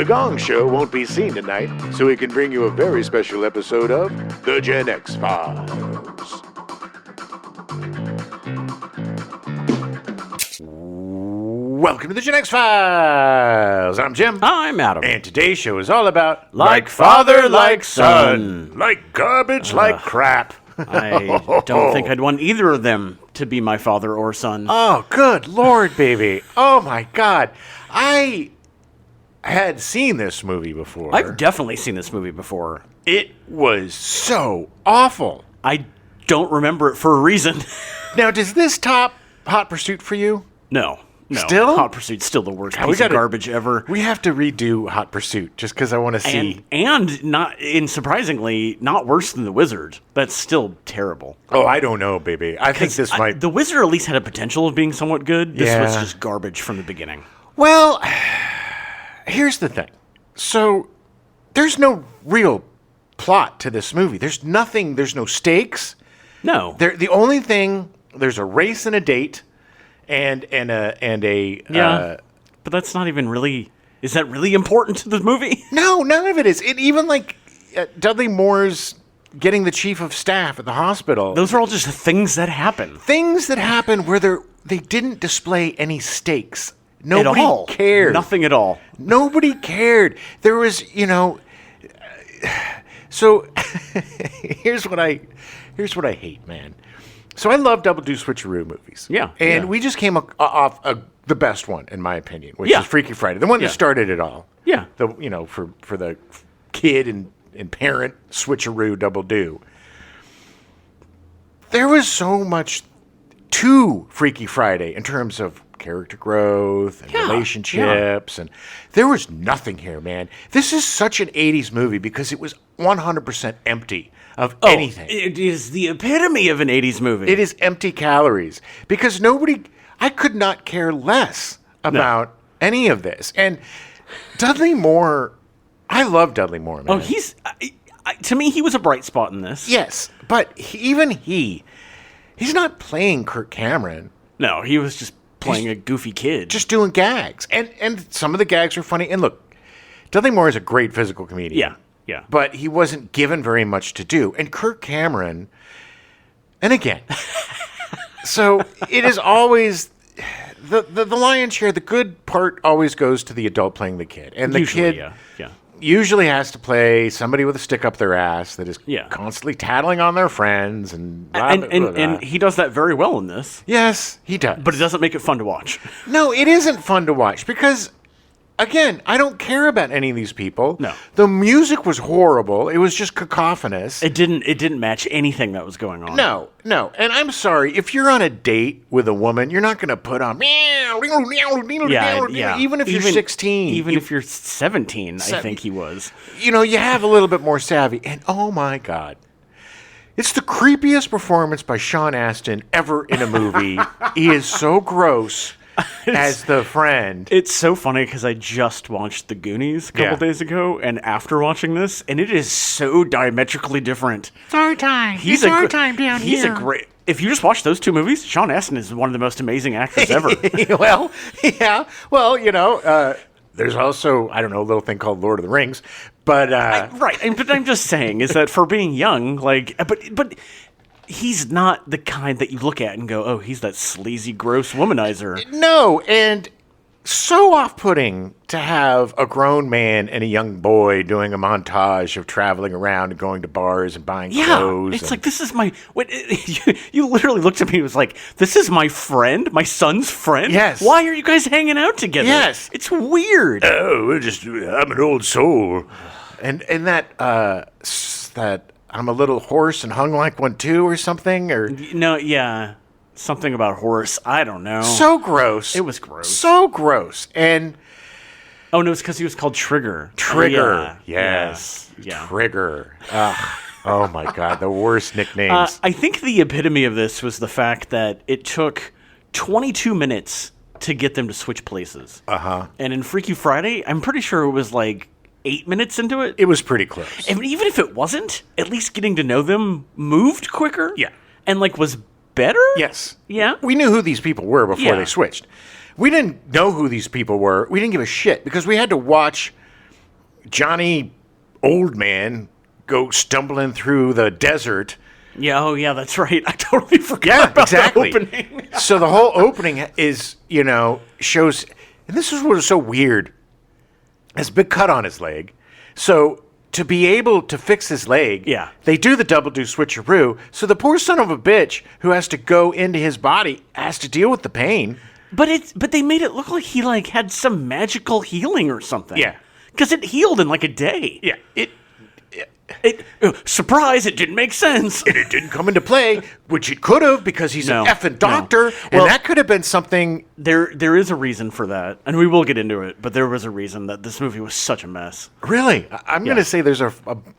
The Gong Show won't be seen tonight, so we can bring you a very special episode of The Gen X Files. Welcome to The Gen X Files. I'm Jim. I'm Adam. And today's show is all about Like father, like son. like garbage, like crap. I don't think I'd want either of them to be my father or son. Oh, good Lord, baby. Oh, my God. I had seen this movie before. I've definitely seen this movie before. It was so awful. I don't remember it for a reason. Now, does this top Hot Pursuit for you? No. Still? Hot Pursuit's still the worst piece of garbage ever. We have to redo Hot Pursuit just because I want to see. And not, surprisingly, not worse than The Wizard. That's still terrible. Oh, I don't know, baby. I think this might. The Wizard at least had a potential of being somewhat good. This was Yeah. just garbage from the beginning. Well, here's the thing. So, there's no real plot to this movie. There's nothing. There's no stakes. No. The only thing. There's a race and a date. And a but that's not even really. Is that really important to the movie? No, none of it is. It even like Dudley Moore's getting the chief of staff at the hospital. Those are all just things that happen. Things that happen where they didn't display any stakes. Nobody at all. cared. Nothing at all. Nobody cared. There was, So here's what I hate, man. So I love Double Do Switcheroo movies. Yeah. And we just came off the best one, in my opinion, which is Freaky Friday. The one that started it all. Yeah. For the kid and parent switcheroo Double Do. There was so much to Freaky Friday in terms of character growth and relationships. And there was nothing here, man. This is such an 80s movie because it was 100% empty of anything. It is the epitome of an 80s movie. It is empty calories because I could not care less about any of this. And Dudley Moore, I love Dudley Moore, man. Oh, to me, he was a bright spot in this. Yes, but he's not playing Kirk Cameron. No, he was just playing a goofy kid. Just doing gags. And some of the gags are funny. And look, Dudley Moore is a great physical comedian. Yeah. But he wasn't given very much to do. And Kirk Cameron, and again, so it is always the lion's share. The good part always goes to the adult playing the kid, and the kid usually has to play somebody with a stick up their ass that is constantly tattling on their friends and blah, blah, blah, blah. And he does that very well in this. Yes, he does. But it doesn't make it fun to watch. No, it isn't fun to watch because, again, I don't care about any of these people. No. The music was horrible. It was just cacophonous. It didn't match anything that was going on. No. And I'm sorry, if you're on a date with a woman, you're not going to put on even if you're 16. Even if you're 17, I think he was. You have a little bit more savvy. And oh my God. It's the creepiest performance by Sean Astin ever in a movie. He is so gross. As the friend. It's so funny because I just watched The Goonies a couple days ago, and after watching this, and it is so diametrically different. It's our time. He's a great... If you just watch those two movies, Sean Astin is one of the most amazing actors ever. Well, yeah. Well, there's also, I don't know, a little thing called Lord of the Rings, but... But I'm just saying, is that for being young, but he's not the kind that you look at and go, oh, he's that sleazy, gross womanizer. No, and so off-putting to have a grown man and a young boy doing a montage of traveling around and going to bars and buying clothes. It's like, this is my... You literally looked at me and was like, this is my friend? My son's friend? Yes. Why are you guys hanging out together? Yes. It's weird. Oh, I'm an old soul. And that... I'm a little horse and hung like one too, or something, or something about horse. I don't know. So gross. It was gross. So gross. And no, it's because he was called Trigger. Trigger. Yes. Yeah. Trigger. Oh my God, the worst nicknames. I think the epitome of this was the fact that it took 22 minutes to get them to switch places. And in Freaky Friday, I'm pretty sure it was like 8 minutes into it. It was pretty close. And even if it wasn't, at least getting to know them moved quicker. Yeah. And was better? Yes. Yeah. We knew who these people were before they switched. We didn't know who these people were. We didn't give a shit because we had to watch Johnny, old man, go stumbling through the desert. Yeah, oh yeah, that's right. I totally forgot about exactly. the opening. So the whole opening is, shows, and this is what is so weird. There's a big cut on his leg. So to be able to fix his leg, they do the double do switcheroo. So the poor son of a bitch who has to go into his body has to deal with the pain. But they made it look like he had some magical healing or something. Yeah. Because it healed in like a day. Yeah. Surprise, it didn't make sense. And it didn't come into play, which it could have because he's an effing doctor. And that could have been something. There is a reason for that. And we will get into it. But there was a reason that this movie was such a mess. Really? I'm going to say there's a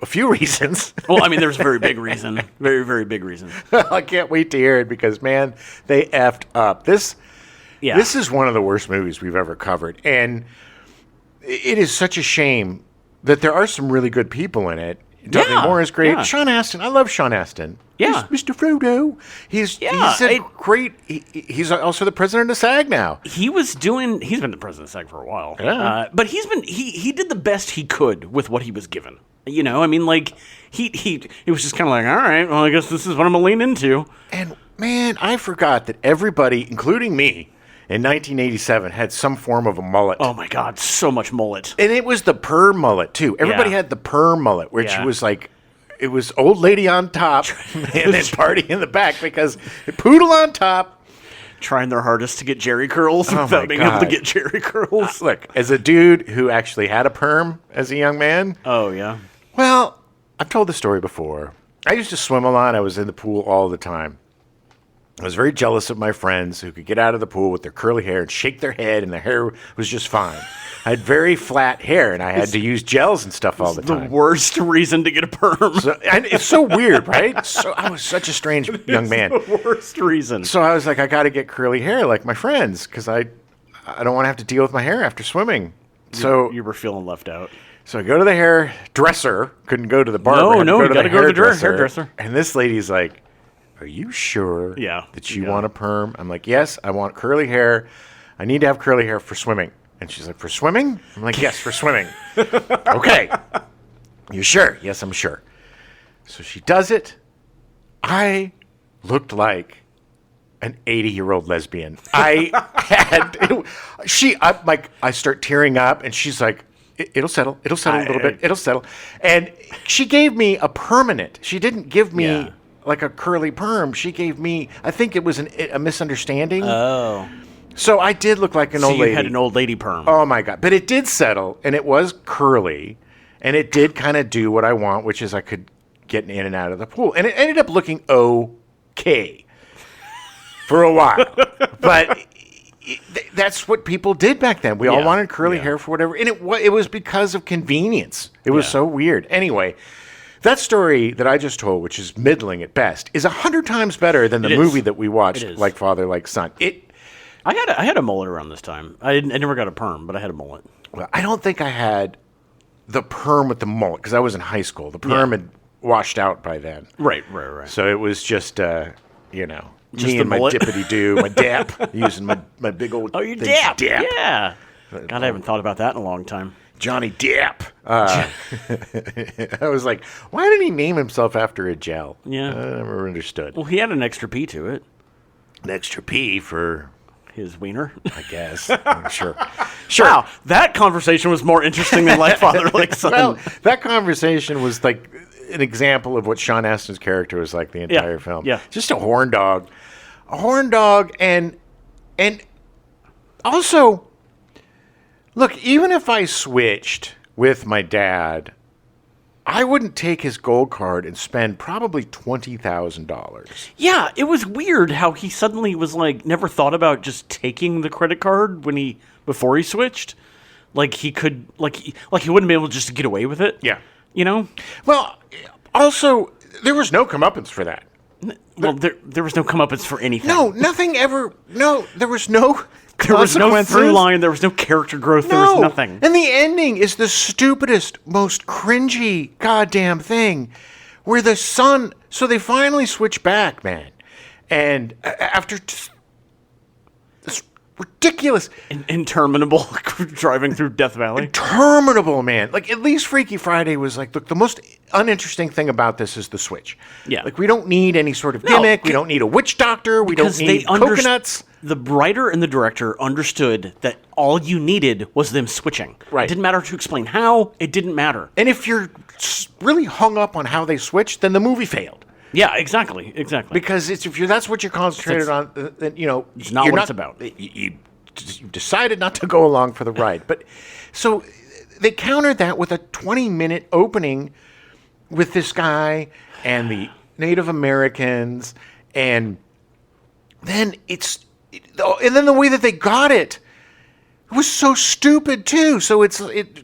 few reasons. Well, I mean, there's a very big reason. Very, very big reason. I can't wait to hear it because, man, they effed up. This is one of the worst movies we've ever covered. And it is such a shame that there are some really good people in it. Dudley Moore is great. Sean Astin. I love Sean Astin. Yeah. Mr. Frodo. He's a great... He's also the president of SAG now. He's been the president of SAG for a while. Yeah. But he did the best he could with what he was given. You know, I mean, like, he was just kind of like, all right, well, I guess this is what I'm going to lean into. And, man, I forgot that everybody, including me, in 1987 had some form of a mullet. Oh, my God, so much mullet. And it was the perm mullet, too. Everybody had the perm mullet, which was like, it was old lady on top and then party in the back because poodle on top. Trying their hardest to get Jerry curls without being able to get Jerry curls. Look, as a dude who actually had a perm as a young man. Oh, yeah. Well, I've told the story before. I used to swim a lot. I was in the pool all the time. I was very jealous of my friends who could get out of the pool with their curly hair and shake their head, and their hair was just fine. I had very flat hair, and I had to use gels and stuff all the time. The worst reason to get a perm. And it's so weird, right? So I was such a strange young man. The worst reason. So I was like, I got to get curly hair like my friends because I don't want to have to deal with my hair after swimming. So you were feeling left out. So I go to the hairdresser. Couldn't go to the barber. No, you got to go to the hairdresser. And this lady's like, are you sure that you want a perm? I'm like, yes, I want curly hair. I need to have curly hair for swimming. And she's like, for swimming? I'm like, yes, for swimming. Okay. You sure? Yes, I'm sure. So she does it. I looked like an 80-year-old lesbian. I start tearing up, and she's like, it'll settle. It'll settle a little bit. It'll settle. And she gave me a permanent. She didn't give me like a curly perm. She gave me, I think it was a misunderstanding. Oh. So I did look like an old lady. So you had an old lady perm. Oh, my God. But it did settle, and it was curly, and it did kind of do what I want, which is I could get in and out of the pool. And it ended up looking okay for a while. But that's what people did back then. We all wanted curly hair for whatever. And it was because of convenience. It was so weird. Anyway, that story that I just told, which is middling at best, is 100 times better than the movie that we watched, Like Father, Like Son. I had a mullet around this time. I never got a perm, but I had a mullet. Well, I don't think I had the perm with the mullet because I was in high school. The perm had washed out by then. Right. So it was just, just me the and my mullet? dippity-doo, my dap, using my big old your thing, dap. dap. Yeah. God, I haven't thought about that in a long time. Johnny Depp. I was like, why did he name himself after a gel? Yeah. I never understood. Well, he had an extra P to it. An extra P for... his wiener, I guess. Sure. Wow, that conversation was more interesting than Like Father, Like Son. Well, that conversation was like an example of what Sean Astin's character was like the entire film. Yeah. Just a horn dog. A horn dog, and also, look, even if I switched with my dad, I wouldn't take his gold card and spend probably $20,000. Yeah, it was weird how he suddenly was like never thought about just taking the credit card before he switched. Like he could he wouldn't be able just to get away with it. Yeah. You know? Well, also there was no comeuppance for that. Well, there was no comeuppance for anything. No, nothing ever. No, there was no. There was no through line. There was no character growth. There was nothing. And the ending is the stupidest, most cringy goddamn thing, where the son. So they finally switch back, man, and after ridiculous. Interminable driving through Death Valley. Interminable, man. Like, at least Freaky Friday was like, look, the most uninteresting thing about this is the switch. Yeah. Like, we don't need any sort of gimmick. We don't need a witch doctor. We don't need coconuts. The writer and the director understood that all you needed was them switching. Right. It didn't matter to explain how. It didn't matter. And if you're really hung up on how they switched, then the movie failed. Yeah, exactly. Because that's what you're concentrated on, then, it's not what it's about. You decided not to go along for the ride. But so they countered that with a 20-minute opening with this guy and the Native Americans, and then the way that they got it was so stupid too. So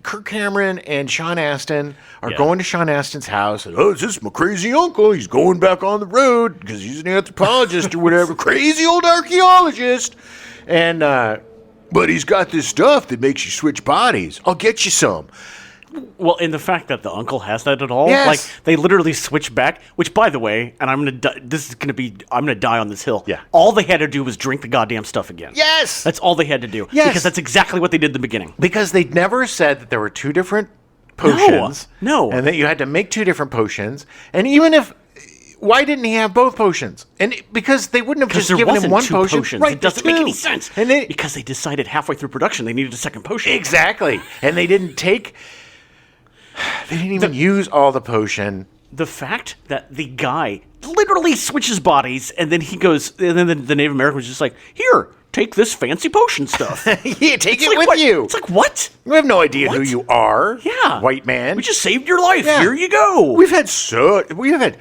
Kirk Cameron and Sean Astin are going to Sean Astin's house. And, is this my crazy uncle? He's going back on the road because he's an anthropologist or whatever. Crazy old archaeologist. And but he's got this stuff that makes you switch bodies. I'll get you some. Well, and the fact that the uncle has that at all, Yes. like they literally switch back. Which, by the way, and I'm gonna die on this hill. Yeah. All they had to do was drink the goddamn stuff again. Yes. That's all they had to do. Yes. Because that's exactly what they did in the beginning. Because they never said that there were two different potions. No. And that you had to make two different potions. And even if, why didn't he have both potions? And because they wouldn't have just there given him wasn't one two potion. potions. Right, It doesn't make two. any sense. And because they decided halfway through production they needed a second potion. Exactly. And they didn't even use all the potion. The fact that the guy literally switches bodies and then he goes, and then the Native American was just like, here, take this fancy potion stuff. Yeah, take it like, with what? you. It's like, what? We have no idea What? who you are. Yeah. White man. We just saved your life. Yeah. Here you go. We have had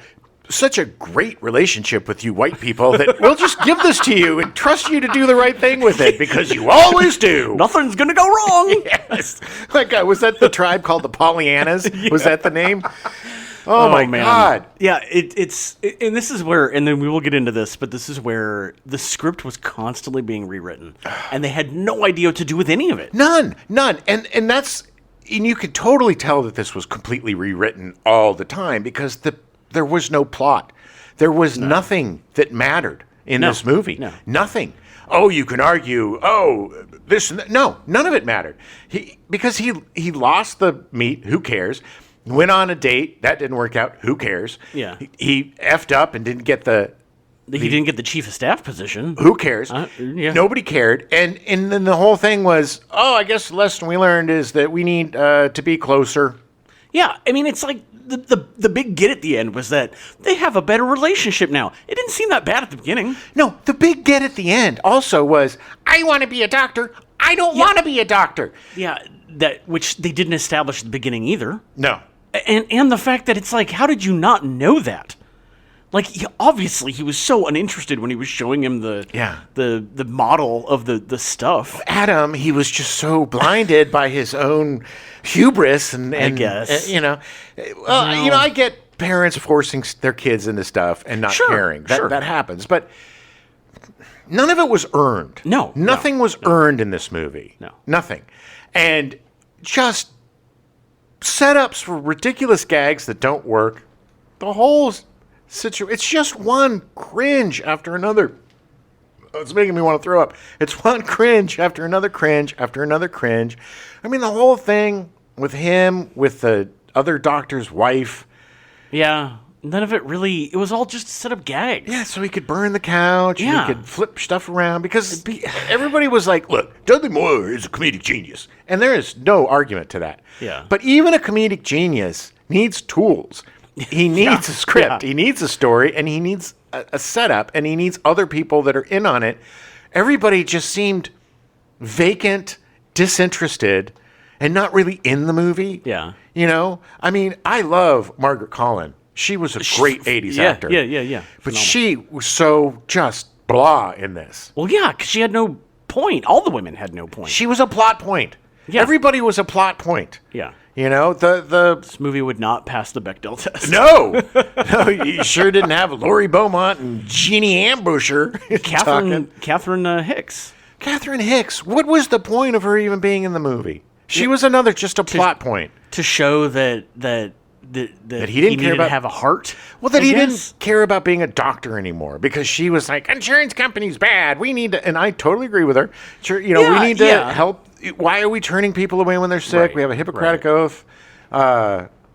such a great relationship with you white people that we'll just give this to you and trust you to do the right thing with it because you always do. Nothing's going to go wrong. Yes. Like, was that the tribe called the Pollyannas? Yeah. Was that the name? Oh my man. God. Yeah, and this is where, and then we will get into this, but this is where the script was constantly being rewritten, and they had no idea what to do with any of it. None. And you could totally tell that this was completely rewritten all the time because there was no plot. There was nothing that mattered in this movie. No. Nothing. Oh, you can argue, this. No, none of it mattered. Because he lost the meat, who cares? Went on a date, that didn't work out, who cares? Yeah. He effed up and didn't get He didn't get the chief of staff position. Who cares? Yeah. Nobody cared. And then the whole thing was, I guess the lesson we learned is that we need to be closer. Yeah, I mean, it's like the big get at the end was that they have a better relationship now. It didn't seem that bad at the beginning. No, the big get at the end also was, I want to be a doctor. I don't want to be a doctor. Yeah, which they didn't establish at the beginning either. No. And the fact that it's like, how did you not know that? Like, obviously, he was so uninterested when he was showing him the model of the stuff. Adam, he was just so blinded by his own hubris, and I guess. I get parents forcing their kids into stuff and not caring. That happens, but none of it was earned. Nothing was earned in this movie. No, nothing, and just setups for ridiculous gags that don't work. The whole it's just one cringe after another. It's making me want to throw up. It's one cringe after another cringe after another cringe. I mean, the whole thing with him, with the other doctor's wife. Yeah, none of it really. It was all just set up gags. Yeah, so he could burn the couch. Yeah. And he could flip stuff around because everybody was like, look, Dudley Moore is a comedic genius. And there is no argument to that. Yeah. But even a comedic genius needs tools. He needs a script. Yeah. He needs a story, and he needs a setup, and he needs other people that are in on it. Everybody just seemed vacant, disinterested, and not really in the movie. Yeah. I mean, I love Margaret Colin. She was a great 80s actor. Yeah. But she was so just blah in this. Well, yeah, because she had no point. All the women had no point. She was a plot point. Yeah. Everybody was a plot point. Yeah. This movie would not pass the Bechdel test. No, you sure didn't have Laurie Beaumont and Jeannie Ambusher. Catherine Hicks. Catherine Hicks. What was the point of her even being in the movie? She was another just a plot point to show that that he didn't care needed about to have a heart. Well, that I he guess. didn't care about being a doctor anymore because she was like, insurance company's bad. We need to, and I totally agree with her. Sure, we need to help. Why are we turning people away when they're sick? Right, We have a Hippocratic oath.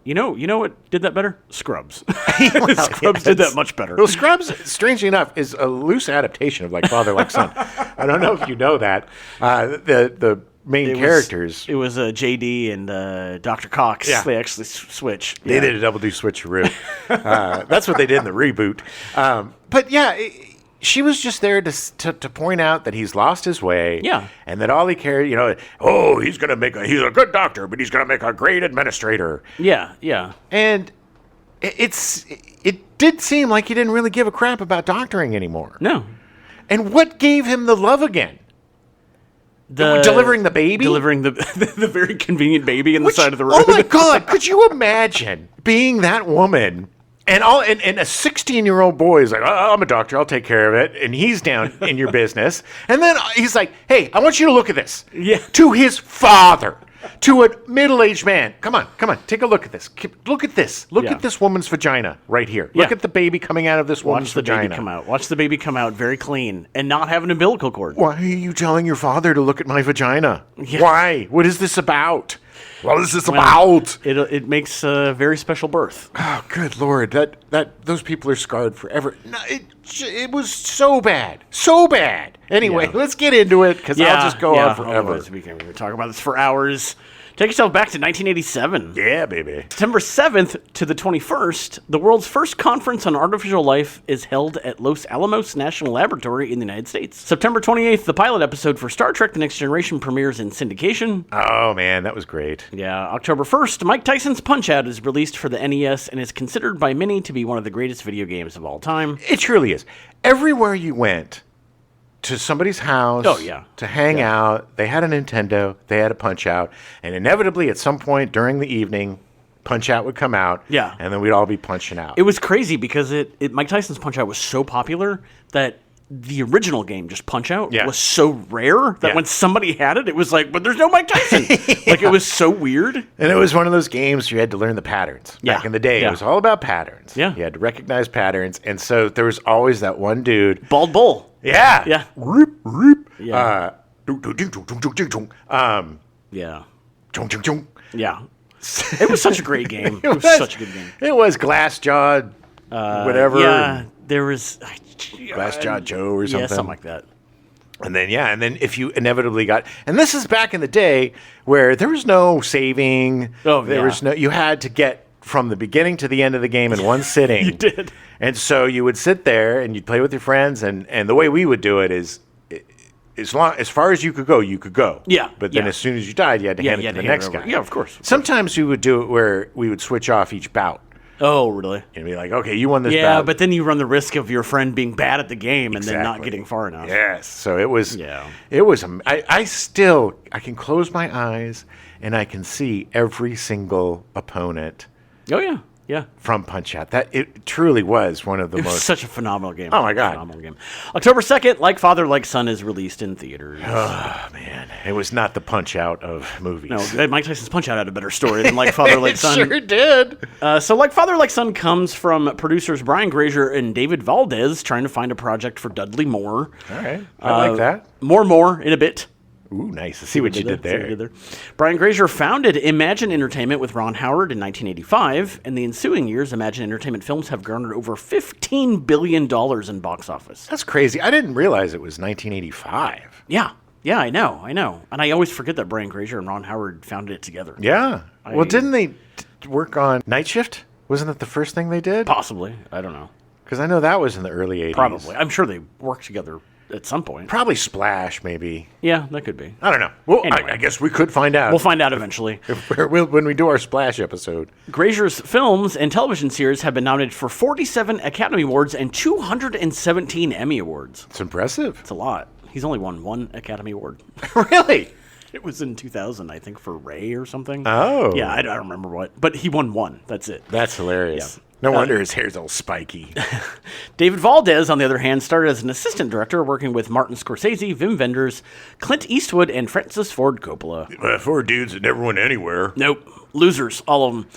You know what did that better? Scrubs. Scrubs did that much better. Well, Scrubs, strangely enough, is a loose adaptation of Like Father, Like Son. I don't know if you know that. The main characters. It was JD and Dr. Cox. Yeah. They actually switch. They did a double do switcheroo. That's what they did in the reboot. But yeah, she was just there to point out that he's lost his way. Yeah. And that all he cared, he's a good doctor, but he's going to make a great administrator. Yeah, yeah. And it did seem like he didn't really give a crap about doctoring anymore. No. And what gave him the love again? Delivering the baby? Delivering the very convenient baby in the side of the road. Oh my God! Could you imagine being that woman and a 16-year-old boy is like, oh, I'm a doctor, I'll take care of it, and he's down in your business, and then he's like, hey, I want you to look at this. Yeah. To his father. To a middle-aged man. Come on, take a look at this. Look at this. Look at this woman's vagina right here. Look at the baby coming out of this woman's vagina. Watch the baby come out very clean and not have an umbilical cord. Why are you telling your father to look at my vagina? Yeah. Why? What is this about? What is this about? It makes a very special birth. Oh, good Lord. That those people are scarred forever. No, it was so bad. So bad. Anyway, let's get into it because I'll just go on forever. Otherwise we can talk about this for hours. Take yourself back to 1987. Yeah, baby. September 7th to the 21st, the world's first conference on artificial life is held at Los Alamos National Laboratory in the United States. September 28th, the pilot episode for Star Trek The Next Generation premieres in syndication. Oh, man, that was great. Yeah, October 1st, Mike Tyson's Punch-Out is released for the NES and is considered by many to be one of the greatest video games of all time. It truly is. Everywhere you went, to somebody's house to hang out. They had a Nintendo. They had a Punch-Out. And inevitably, at some point during the evening, Punch-Out would come out. Yeah. And then we'd all be punching out. It was crazy because Mike Tyson's Punch-Out was so popular that the original game, just Punch-Out, was so rare that when somebody had it, it was like, but there's no Mike Tyson. Like, it was so weird. And it was one of those games you had to learn the patterns. Back in the day, it was all about patterns. Yeah. You had to recognize patterns. And so there was always that one dude. Bald Bull. Yeah. Yeah. Roop, roop. Yeah. Yeah. Yeah. It was such a great game. It was such a good game. It was Glass-Jawed, whatever. Yeah, there was... Glass-Jawed Joe or something. Yeah, something like that. And then if you inevitably got... And this is back in the day where there was no saving. You had to get from the beginning to the end of the game in one sitting. You did. And so you would sit there and you'd play with your friends. And the way we would do it is... As far as you could go, you could go. Yeah. But then as soon as you died, you had to hand it to the next guy. Yeah, of course. Sometimes we would do it where we would switch off each bout. Oh, really? And be like, okay, you won this bout. Yeah, but then you run the risk of your friend being bad at the game and then not getting far enough. Yes. So it was... Yeah. It was... I can close my eyes and I can see every single opponent. Oh, yeah. Yeah. From Punch-Out. It truly was one of the most... such a phenomenal game. Oh, my God. Phenomenal game. October 2nd, Like Father, Like Son is released in theaters. Oh, man. It was not the Punch-Out of movies. No, Mike Tyson's Punch-Out had a better story than Like Father, Like Son. It sure did. So Like Father, Like Son comes from producers Brian Grazer and David Valdez trying to find a project for Dudley Moore. All right. I like that. More in a bit. Ooh, nice. See what you did there. Brian Grazer founded Imagine Entertainment with Ron Howard in 1985. In the ensuing years, Imagine Entertainment films have garnered over $15 billion in box office. That's crazy. I didn't realize it was 1985. Yeah. Yeah, I know. And I always forget that Brian Grazer and Ron Howard founded it together. Yeah. Well, didn't they work on Night Shift? Wasn't that the first thing they did? Possibly. I don't know. Because I know that was in the early 80s. Probably. I'm sure they worked together at some point. Probably Splash, maybe. Yeah, that could be. I don't know. Well, anyway. I guess we could find out. We'll find out eventually. When we do our Splash episode. Grazer's films and television series have been nominated for 47 Academy Awards and 217 Emmy Awards. It's impressive. It's a lot. He's only won one Academy Award. Really? It was in 2000, I think, for Ray or something. Oh. Yeah, I don't remember what. But he won one. That's it. That's hilarious. Yeah. No wonder his hair's all spiky. David Valdez, on the other hand, started as an assistant director working with Martin Scorsese, Wim Wenders, Clint Eastwood, and Francis Ford Coppola. 4 dudes that never went anywhere. Nope. Losers, all of them.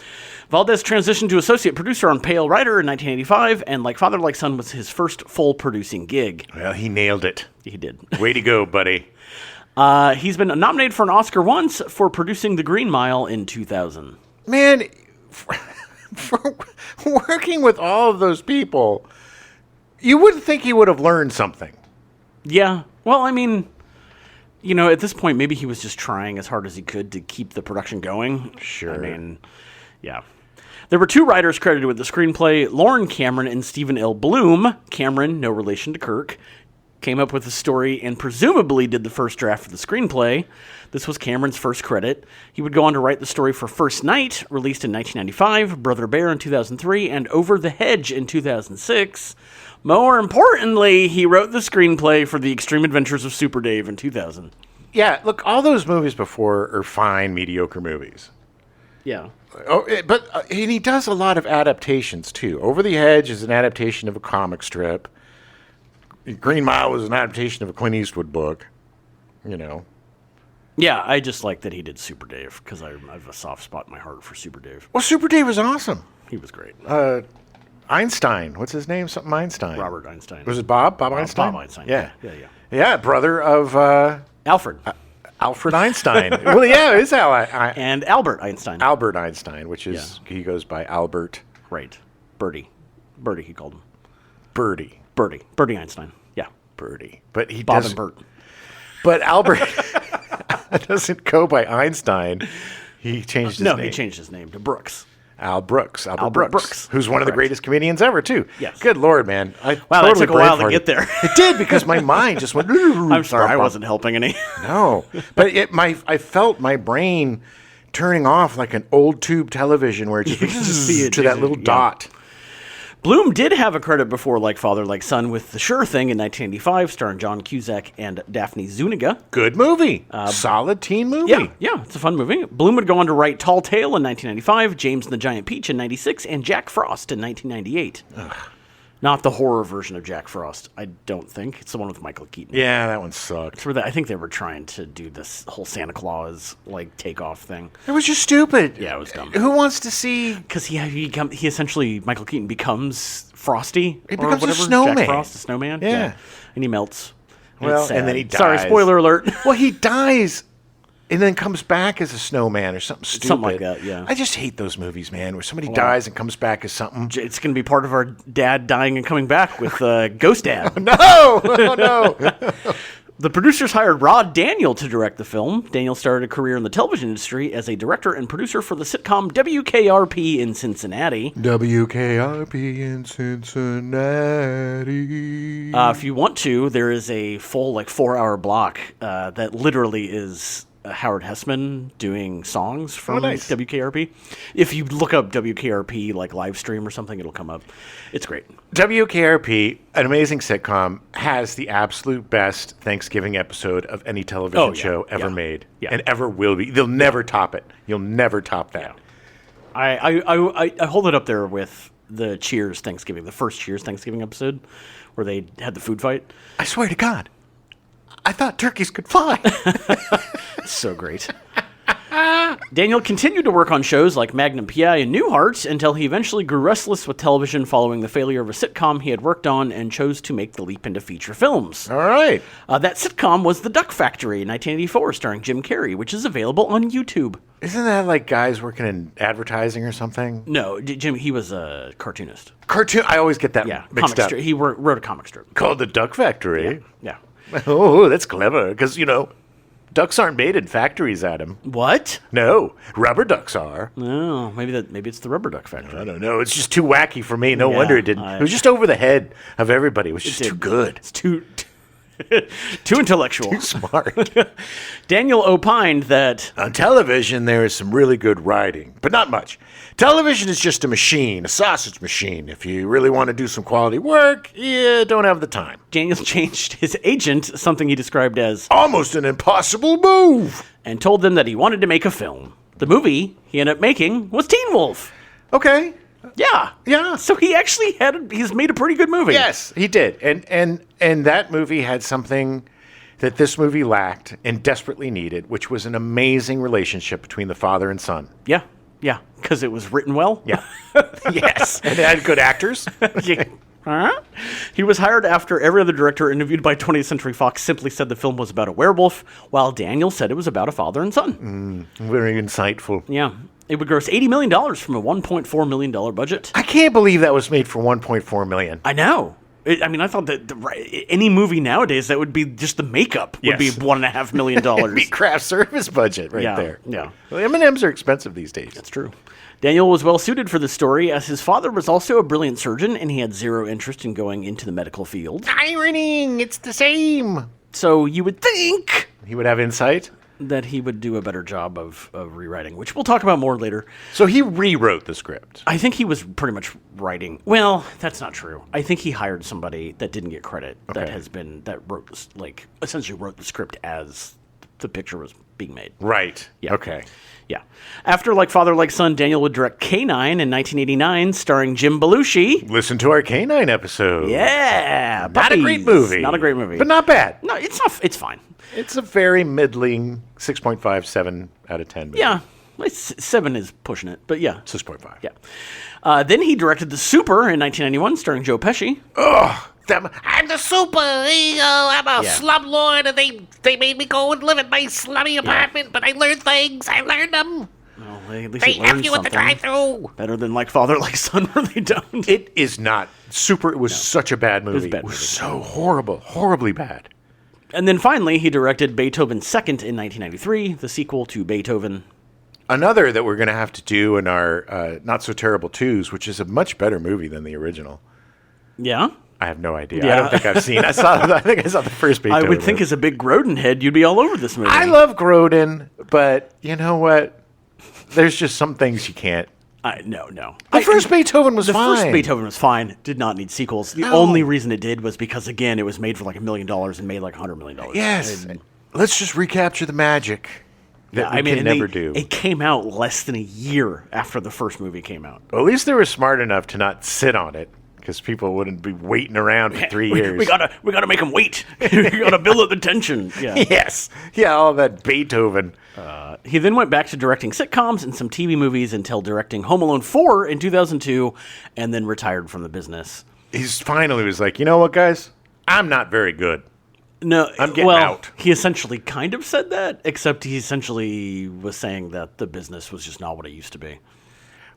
Valdez transitioned to associate producer on Pale Rider in 1985, and Like Father, Like Son was his first full producing gig. Well, he nailed it. He did. Way to go, buddy. He's been nominated for an Oscar once for producing The Green Mile in 2000. Man, for working with all of those people, you wouldn't think he would have learned something. Yeah. Well, I mean, at this point, maybe he was just trying as hard as he could to keep the production going. Sure. I mean, yeah. There were 2 writers credited with the screenplay, Lauren Cameron and Stephen L. Bloom. Cameron, no relation to Kirk, came up with the story and presumably did the first draft of the screenplay. This was Cameron's first credit. He would go on to write the story for First Night, released in 1995, Brother Bear in 2003, and Over the Hedge in 2006. More importantly, he wrote the screenplay for The Extreme Adventures of Super Dave in 2000. Yeah, look, all those movies before are fine, mediocre movies. Yeah. Oh, and he does a lot of adaptations, too. Over the Hedge is an adaptation of a comic strip. Green Mile was an adaptation of a Clint Eastwood book, Yeah, I just like that he did Super Dave, because I have a soft spot in my heart for Super Dave. Well, Super Dave was awesome. He was great. Einstein. What's his name? Something Einstein. Robert Einstein. Was it Bob? Bob Einstein? Bob Einstein. Yeah. Yeah. Yeah, brother of Alfred. Alfred Einstein. Well, yeah, it's And Albert Einstein. Albert Einstein, which is, he goes by Albert. Right. Birdie. Birdie, he called him. Birdie. Birdie Einstein. Yeah. Birdie. But he Bob doesn't. and Bert. But Albert doesn't go by Einstein. He changed his name. No, he changed his name to Brooks. Albert Albert Brooks, Brooks. who's one of the Correct. greatest comedians ever, too. Yes. Good Lord, man. Wow, that took a while to get there. It did, because my mind just went... I'm sorry, I wasn't helping any. No. But I felt my brain turning off like an old tube television where it just to that little dot. Bloom did have a credit before Like Father, Like Son with The Sure Thing in 1985, starring John Cusack and Daphne Zuniga. Good movie. Solid teen movie. Yeah, it's a fun movie. Bloom would go on to write Tall Tale in 1995, James and the Giant Peach in 96, and Jack Frost in 1998. Not the horror version of Jack Frost, I don't think. It's the one with Michael Keaton. Yeah, that one sucked. I think they were trying to do this whole Santa Claus takeoff thing. It was just stupid. Yeah, it was dumb. Who wants to see... Because he essentially, Michael Keaton becomes Frosty. He or becomes a whatever. snowman. Jack Frost, a snowman. Yeah. And he melts. Well, It's sad. and then he dies. Sorry, spoiler alert. Well, he dies and then comes back as a snowman or something stupid. Something like that, yeah. I just hate those movies, man, where somebody dies and comes back as something. It's going to be part of our dad dying and coming back with Ghost Dad. No! Oh, no! The producers hired Rod Daniel to direct the film. Daniel started a career in the television industry as a director and producer for the sitcom WKRP in Cincinnati. WKRP in Cincinnati. If you want to, there is a full 4-hour block that literally is Howard Hessman doing songs from WKRP. If you look up WKRP live stream or something, it'll come up. It's great. WKRP, an amazing sitcom, has the absolute best Thanksgiving episode of any television show ever made, and ever will be. They'll never top it. You'll never top that. I hold it up there with the Cheers Thanksgiving, the first Cheers Thanksgiving episode, where they had the food fight. I swear to God, I thought turkeys could fly. So great. Daniel continued to work on shows like Magnum P.I. and Newhart until he eventually grew restless with television following the failure of a sitcom he had worked on and chose to make the leap into feature films. All right. That sitcom was The Duck Factory in 1984, starring Jim Carrey, which is available on YouTube. Isn't that like guys working in advertising or something? No, Jim, he was a cartoonist. Cartoon? I always get that mixed up. He wrote a comic strip. Called The Duck Factory? Yeah. Oh, that's clever, because, ducks aren't made in factories, Adam. What? No, rubber ducks are. Oh, maybe it's the Rubber Duck Factory. I don't know. It's just too wacky for me. No wonder it didn't. It was just over the head of everybody. It was just too good. It's too intellectual. Too smart. Daniel opined that On television, there is some really good writing, but not much. Television is just a machine, a sausage machine. If you really want to do some quality work, you don't have the time. Daniel changed his agent, something he described as Almost an impossible move. and told them that he wanted to make a film. The movie he ended up making was Teen Wolf. Okay. Yeah. Yeah. So he actually he's made a pretty good movie. Yes, he did. And that movie had something that this movie lacked and desperately needed, which was an amazing relationship between the father and son. Yeah. Yeah, because it was written well. Yeah. Yes. And it had good actors. Yeah. Huh? He was hired after every other director interviewed by 20th Century Fox simply said the film was about a werewolf, while Daniel said it was about a father and son. Very insightful. Yeah. It would gross $80 million from a $1.4 million budget. I can't believe that was made for $1.4 million. I know. I thought that any movie nowadays, that would be just the makeup would be $1.5 million. It'd be craft service budget right there. Yeah. Well, M&Ms are expensive these days. That's true. Daniel was well suited for the story, as his father was also a brilliant surgeon, and he had zero interest in going into the medical field. Ironing, it's the same. So you would think He would have insight. that he would do a better job of rewriting, which we'll talk about more later. So he rewrote the script. I think he was pretty much writing. Well, that's not true. I think he hired somebody that didn't get credit that wrote essentially wrote the script as the picture was being made. Right. Yeah. Okay. Yeah. After Like Father, Like Son, Daniel would direct K-9 in 1989, starring Jim Belushi. Listen to our K-9 episode. Yeah. Not a great movie. Not a great movie. But not bad. No, it's not. It's fine. It's a very middling 6.57 out of 10 movie. Yeah. 7 is pushing it, but yeah. 6.5. Yeah. Then he directed The Super in 1991, starring Joe Pesci. I'm the super. I'm a slumlord, and they made me go and live in my slummy apartment. But I learned things. I learned them. Well, at least They he learned F you at the something. drive-thru. Better than Like Father, Like Son, where they don't. It is not super. It was such a bad movie. a bad It was movie. so horrible, horribly bad. And then finally, he directed Beethoven Second in 1993, the sequel to Beethoven. Another that we're going to have to do in our Not So Terrible 2s, which is a much better movie than the original. Yeah? I have no idea. Yeah. I don't think I've seen. I think I saw the first Beethoven. I would think as a big Grodin head, you'd be all over this movie. I love Grodin, but you know what? There's just some things you can't. No. The first Beethoven was The fine. first Beethoven was fine. Did not need sequels. The only reason it did was because, again, it was made for like $1 million and made like $100 million. Yes. Let's just recapture the magic that we can never do. It came out less than a year after the first movie came out. Well, at least they were smart enough to not sit on it, because people wouldn't be waiting around for 3 years. We gotta make them wait. We gotta build up the tension. Yeah. Yes. Yeah, all that Beethoven. He then went back to directing sitcoms and some TV movies until directing Home Alone 4 in 2002, and then retired from the business. He's finally was like, you know what, guys? I'm not very good. No, I'm getting out. He essentially kind of said that, except he essentially was saying that the business was just not what it used to be.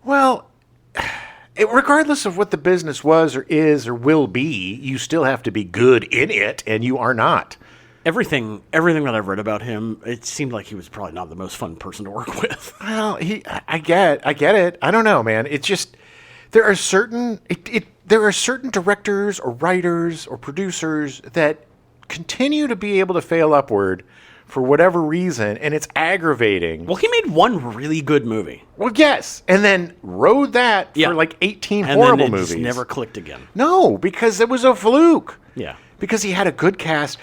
Well, regardless of what the business was or is or will be, you still have to be good in it, and you are not. Everything that I've read about him, it seemed like he was probably not the most fun person to work with. Well, I get it. I don't know, man. It's just there are certain directors or writers or producers that continue to be able to fail upward for whatever reason, and it's aggravating. Well, he made one really good movie. Well, yes, and then rode that for like 18 horrible and then it movies. just never clicked again. No, because it was a fluke. Yeah. Because he had a good cast.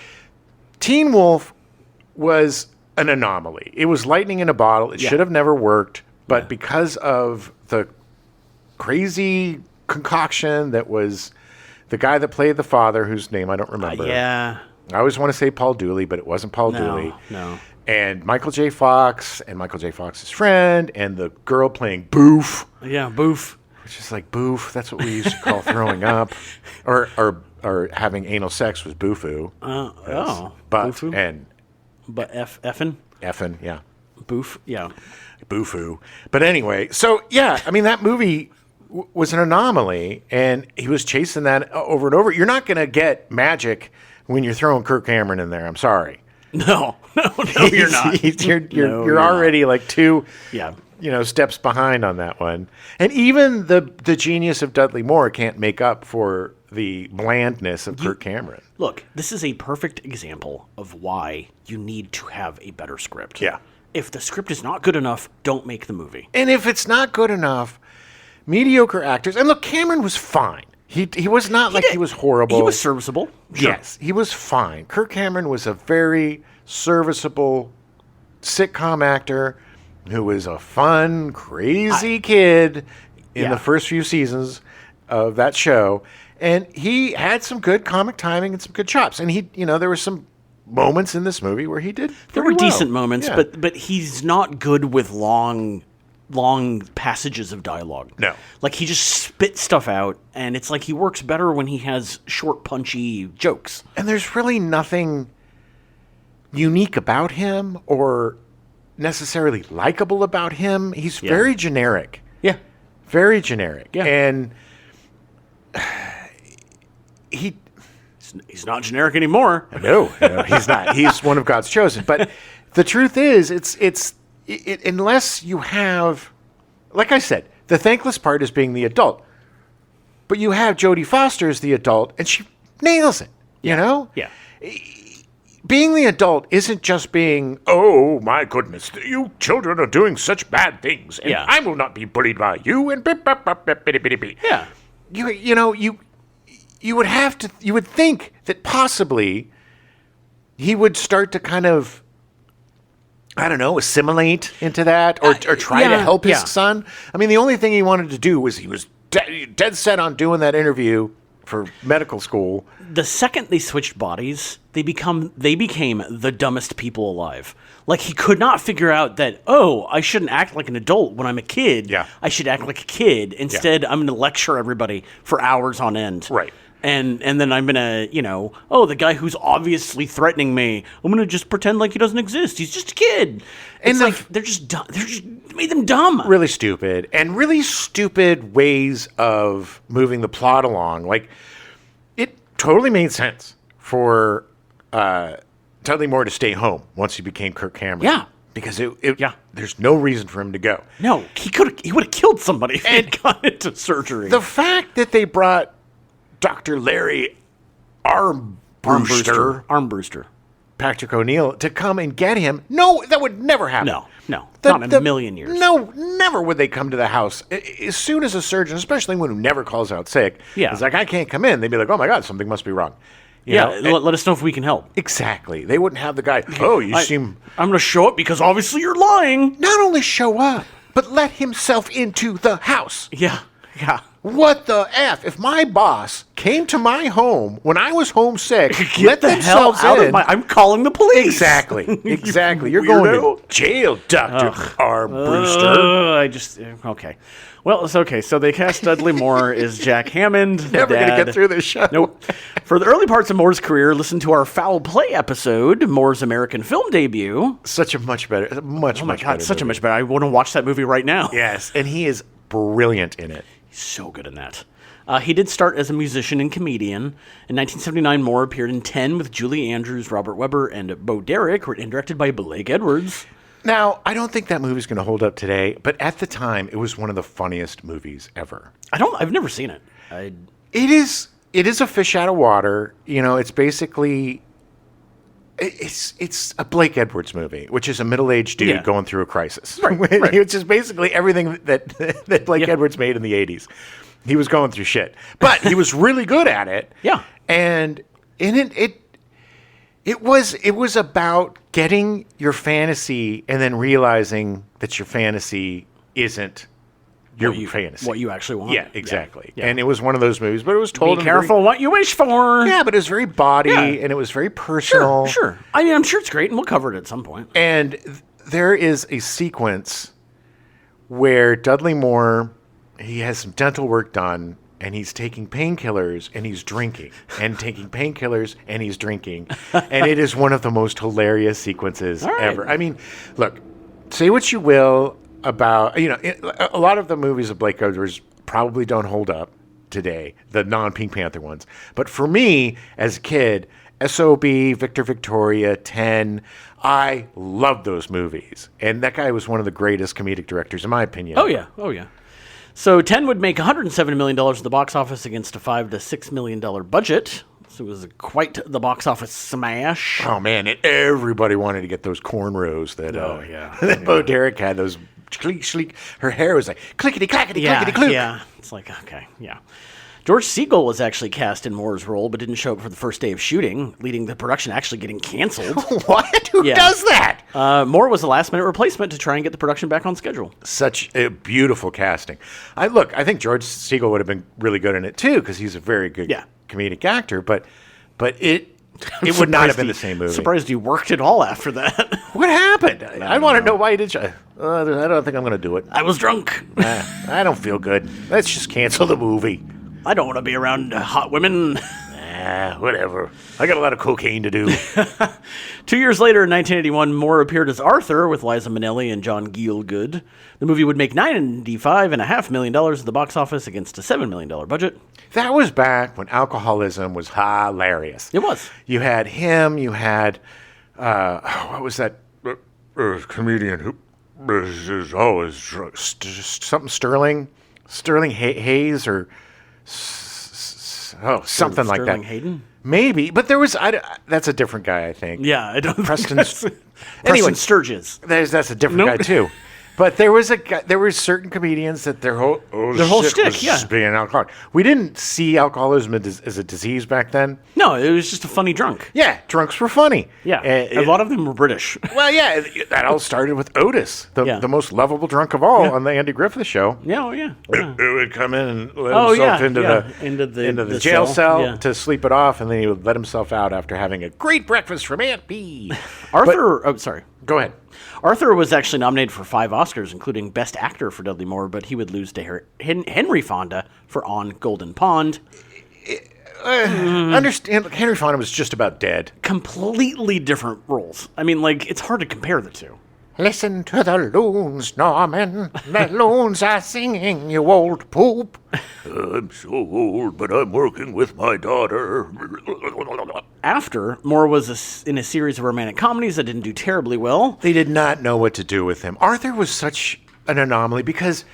Teen Wolf was an anomaly. It was lightning in a bottle. It should have never worked, but because of the crazy concoction that was the guy that played the father, whose name I don't remember. Yeah. I always want to say Paul Dooley, but it wasn't Paul Dooley. No. And Michael J. Fox and Michael J. Fox's friend and the girl playing Boof. Yeah, Boof. Which is like Boof. That's what we used to call throwing up. Or having anal sex was Boofoo. But Boofoo? and But effin'? effin', yeah. Boof, yeah. Boofoo. But anyway, so yeah, I mean that movie was an anomaly, and he was chasing that over and over. You're not going to get magic when you're throwing Kirk Cameron in there. I'm sorry. No, you're not. You're already like two Yeah. steps behind on that one. And even the genius of Dudley Moore can't make up for the blandness of Kirk Cameron. Look, this is a perfect example of why you need to have a better script. Yeah. If the script is not good enough, don't make the movie. And if it's not good enough, mediocre actors. And look, Cameron was fine. He was not he was horrible. He was serviceable. Sure. Yes, he was fine. Kirk Cameron was a very serviceable sitcom actor who was a fun, crazy kid in the first few seasons of that show. And he had some good comic timing and some good chops. And there were some moments in this movie where he did There were pretty well. decent moments, Yeah. but he's not good with long long passages of dialogue. No. Like, he just spits stuff out, and it's like he works better when he has short, punchy jokes. And there's really nothing unique about him or necessarily likable about him. He's very generic. Yeah. Very generic. Yeah. And he's not generic anymore. No, he's not. He's one of God's chosen. But the truth is, it's unless you have, like I said, the thankless part is being the adult. But you have Jodie Foster as the adult, and she nails it. You know? Yeah. Being the adult isn't just being, oh my goodness, you children are doing such bad things, and I will not be bullied by you, and Yeah. You would think that possibly he would start to kind of, I don't know, assimilate into that or try to help his son. I mean, the only thing he wanted to do was he was dead set on doing that interview for medical school. The second they switched bodies, they became the dumbest people alive. Like, he could not figure out that, I shouldn't act like an adult when I'm a kid. Yeah. I should act like a kid. Instead, I'm going to lecture everybody for hours on end. Right. And then I'm going to, the guy who's obviously threatening me, I'm going to just pretend like he doesn't exist. He's just a kid. It's like, they're just dumb. They're just made them dumb. Really stupid. And really stupid ways of moving the plot along. Like, it totally made sense for Dudley Moore to stay home once he became Kirk Cameron. Yeah. Because there's no reason for him to go. No, he would have killed somebody if he had gone into surgery. The fact that they brought Dr. Larry Armbruster. Patrick O'Neill to come and get him. No, that would never happen. No, not in a million years. No, never would they come to the house. As soon as a surgeon, especially one who never calls out sick, is like, I can't come in, they'd be like, oh my God, something must be wrong. You know? Let us know if we can help. Exactly. They wouldn't have the guy, I'm going to show up because obviously you're lying. Not only show up, but let himself into the house. Yeah. What the F? If my boss came to my home when I was homesick, let themselves out in. I'm calling the police. Exactly. You're going to jail, Dr. Brewster. Okay. Well, it's okay. So they cast Dudley Moore as Jack Hammond. Never going to get through this show. Nope. For the early parts of Moore's career, listen to our Foul Play episode, Moore's American film debut. Such a much better, much better. Such a much better. I want to watch that movie right now. Yes, and he is brilliant in it. He's so good in that. He did start as a musician and comedian. In 1979, Moore appeared in 10 with Julie Andrews, Robert Webber, and Bo Derek, written and directed by Blake Edwards. Now, I don't think that movie's going to hold up today, but at the time, it was one of the funniest movies ever. I've never seen it. It is a fish out of water. You know, it's basically... It's a Blake Edwards movie, which is a middle-aged dude going through a crisis. Right. Which is basically everything that Blake Edwards made in the 80s. He was going through shit. But he was really good at it. Yeah. And in it was about getting your fantasy and then realizing that your fantasy isn't your fantasy. What you actually want. Yeah, exactly. Yeah. And it was one of those movies, but it was told... Be careful what you wish for. Yeah, but it was very body, and it was very personal. Sure. I mean, I'm sure it's great, and we'll cover it at some point. And there is a sequence where Dudley Moore, he has some dental work done, and he's taking painkillers, and he's drinking, and taking painkillers, and he's drinking. And it is one of the most hilarious sequences ever. I mean, look, say what you will about, a lot of the movies of Blake Edwards probably don't hold up today, the non-Pink Panther ones. But for me, as a kid, S.O.B., Victor Victoria, 10, I loved those movies. And that guy was one of the greatest comedic directors, in my opinion. Oh, yeah. So 10 would make $107 million at the box office against a $5 to $6 million budget. So it was quite the box office smash. Oh, man, and everybody wanted to get those cornrows that Bo Derek had, those sleek. Her hair was like clickety-clackety, clickety-clook. Yeah, it's like, okay, yeah. George Segal was actually cast in Moore's role, but didn't show up for the first day of shooting, leading the production actually getting canceled. What? Who does that? Moore was a last-minute replacement to try and get the production back on schedule. Such a beautiful casting. I think George Segal would have been really good in it, too, because he's a very good comedic actor, but it... it would not have been the same movie. Surprised you worked at all after that. What happened? I want to know why you did. I don't think I'm going to do it. I was drunk. I don't feel good. Let's just cancel the movie. I don't want to be around hot women. Whatever. I got a lot of cocaine to do. 2 years later, in 1981, Moore appeared as Arthur with Liza Minnelli and John Gielgud. The movie would make $95.5 million at the box office against a $7 million budget. That was back when alcoholism was hilarious. It was. You had him. You had, what was that comedian who is always drunk? Something Sterling? Sterling Hayes or something like that. Sterling Hayden? Maybe, but there was, that's a different guy, I think. Yeah, I don't Preston Preston Sturges. That's a different guy, too. But there was certain comedians that their whole shtick, was just being an alcoholic. We didn't see alcoholism as a disease back then. No, it was just a funny drunk. Yeah, drunks were funny. Yeah, a lot of them were British. Well, yeah, that all started with Otis, the most lovable drunk of all on the Andy Griffith Show. Yeah, oh yeah. He would come in and let himself into the jail cell to sleep it off, and then he would let himself out after having a great breakfast from Aunt B. Sorry. Go ahead. Arthur was actually nominated for 5 Oscars, including Best Actor for Dudley Moore, but he would lose to Henry Fonda for On Golden Pond. Understand, Henry Fonda was just about dead. Completely different roles. I mean, it's hard to compare the two. Listen to the loons, Norman. The loons are singing, you old poop. I'm so old, but I'm working with my daughter. After, Moore was in a series of romantic comedies that didn't do terribly well. They did not know what to do with him. Arthur was such an anomaly because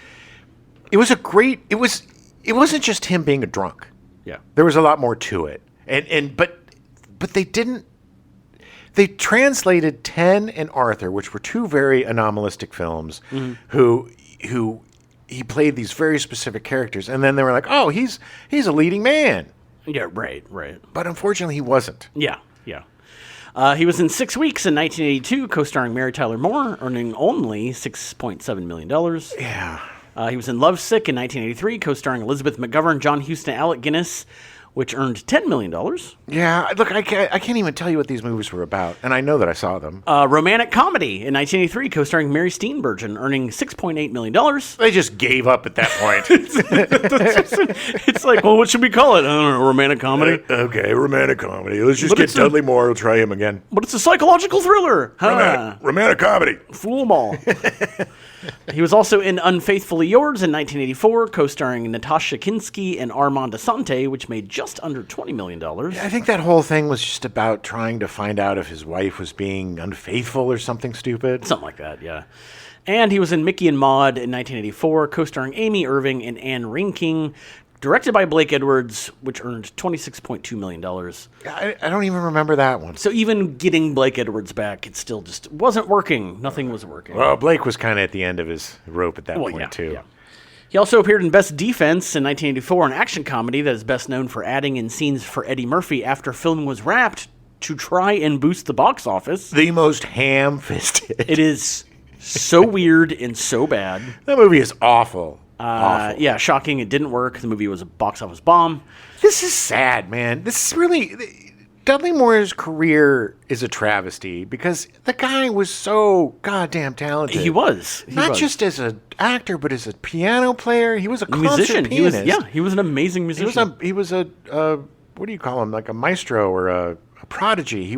it wasn't just him being a drunk. Yeah. There was a lot more to it. But they translated Ten and Arthur, which were two very anomalistic films, who he played these very specific characters, and then they were like, oh, he's a leading man. Yeah, right. But unfortunately, he wasn't. Yeah. He was in 6 Weeks in 1982, co-starring Mary Tyler Moore, earning only $6.7 million. Yeah. He was in Lovesick in 1983, co-starring Elizabeth McGovern, John Huston, Alec Guinness, which earned $10 million. Yeah, look, I can't even tell you what these movies were about, and I know that I saw them. Romantic Comedy in 1983, co-starring Mary Steenburgen, earning $6.8 million. They just gave up at that point. It's like, well, what should we call it? I don't know, romantic comedy? Okay, romantic comedy. Let's just get Dudley Moore. We'll try him again. But it's a psychological thriller. Romantic comedy. Fool 'em all. He was also in Unfaithfully Yours in 1984, co-starring Natasha Kinski and Armand Assante, which made just under $20 million. I think that whole thing was just about trying to find out if his wife was being unfaithful or something stupid. Something like that, yeah. And he was in Mickey and Maude in 1984, co-starring Amy Irving and Anne Reinking, directed by Blake Edwards, which earned $26.2 million. I don't even remember that one. So even getting Blake Edwards back, it still just wasn't working. Nothing was working. Well, Blake was kind of at the end of his rope at that point, too. Yeah. He also appeared in Best Defense in 1984, an action comedy that is best known for adding in scenes for Eddie Murphy after filming was wrapped to try and boost the box office. The most ham-fisted. It is so weird and so bad. That movie is awful. Awful. Yeah, shocking. It didn't work. The movie was a box office bomb. This is sad, man. This is really... Dudley Moore's career is a travesty because the guy was so goddamn talented. He was. Not just as an actor, but as a piano player. He was a musician. pianist. He was an amazing musician. He was a what do you call him? Like a maestro or a prodigy. He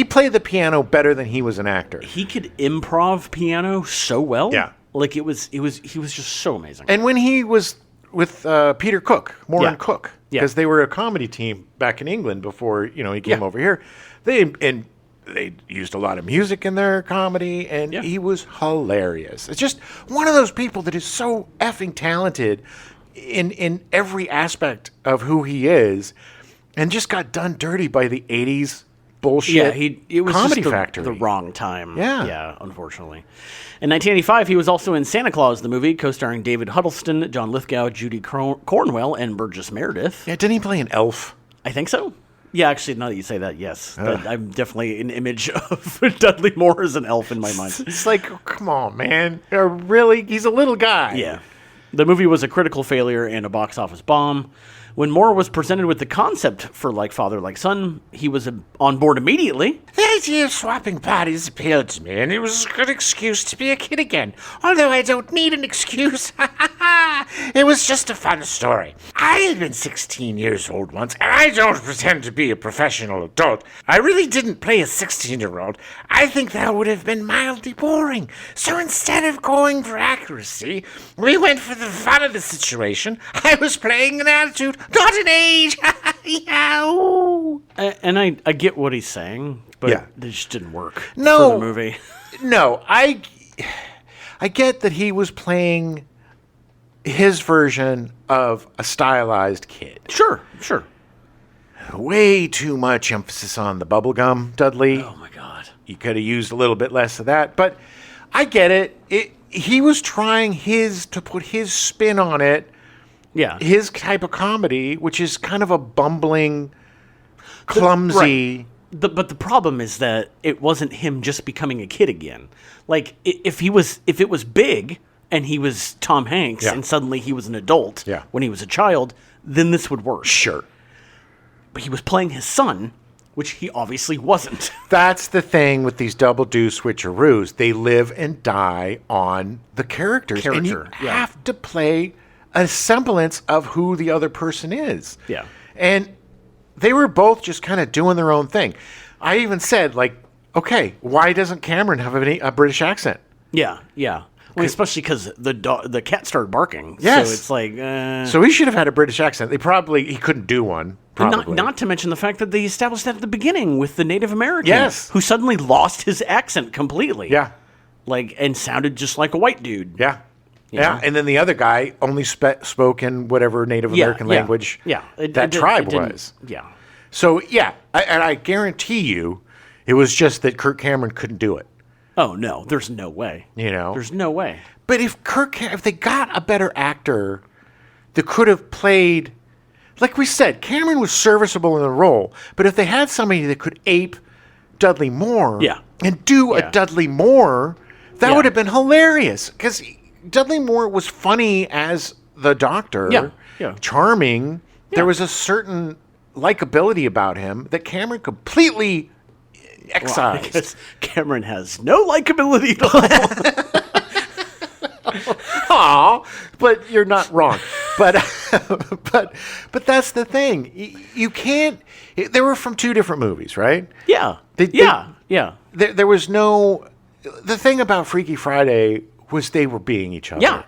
played the piano better than he was an actor. He could improv piano so well. Yeah. He was just so amazing. And when he was with Peter Cook, Moore and Cook, because they were a comedy team back in England before he came over here. They used a lot of music in their comedy, and he was hilarious. It's just one of those people that is so effing talented in every aspect of who he is, and just got done dirty by the 80s bullshit. Yeah, it was Comedy just Factory. The wrong time. Yeah, unfortunately. In 1985, he was also in Santa Claus, the movie, co-starring David Huddleston, John Lithgow, Judy Cornwell, and Burgess Meredith. Yeah, didn't he play an elf? I think so. Yeah, actually, now that you say that, yes. I'm definitely an image of Dudley Moore as an elf in my mind. It's like, come on, man. Really? He's a little guy. Yeah. The movie was a critical failure and a box office bomb. When Moore was presented with the concept for Like Father, Like Son, he was on board immediately. The idea of swapping bodies appealed to me, and it was a good excuse to be a kid again. Although I don't need an excuse. It was just a fun story. I had been 16 years old once, and I don't pretend to be a professional adult. I really didn't play a 16-year-old. I think that would have been mildly boring. So instead of going for accuracy, we went for the fun of the situation. I was playing an attitude, not an age. Yeah, ooh. And I get what he's saying, but Yeah. it just didn't work for No. the movie. No, I get that he was playing his version of a stylized kid. Sure. Way too much emphasis on the bubblegum, Dudley. Oh, my God. You could have used a little bit less of that, but I get it. He was trying to put his spin on it, Yeah. his type of comedy, which is kind of a bumbling, clumsy. Right. But the problem is that it wasn't him just becoming a kid again. Like, if it was big and he was Tom Hanks Yeah. and suddenly he was an adult Yeah. when he was a child, then this would work. Sure. But he was playing his son, which he obviously wasn't. That's the thing with these double do switcheroos. They live and die on the characters. And you Yeah. have to play a semblance of who the other person is. Yeah. And they were both just kind of doing their own thing. I even said, like, okay, why doesn't Cameron have a British accent? Yeah. Well, especially because the cat started barking. Yes. So it's like... So he should have had a British accent. He couldn't do one, probably. Not to mention the fact that they established that at the beginning with the Native American. Yes. Who suddenly lost his accent completely. Yeah. And sounded just like a white dude. Yeah. You Yeah, know? and then the other guy only spoke in whatever Native American language that tribe was. Yeah. So, yeah, I guarantee you it was just that Kirk Cameron couldn't do it. Oh, no. There's no way. You know? There's no way. But if they got a better actor that could have played, like we said, Cameron was serviceable in the role, but if they had somebody that could ape Dudley Moore and do a Dudley Moore, that would have been hilarious. Because Dudley Moore was funny as the Doctor, charming. Yeah. There was a certain likability about him that Cameron completely excised. Because Cameron has no likability at all. Aw, but you're not wrong. But that's the thing. You can't. They were from two different movies, right? Yeah. Yeah. There was no. The thing about Freaky Friday was they were being each other. Yeah.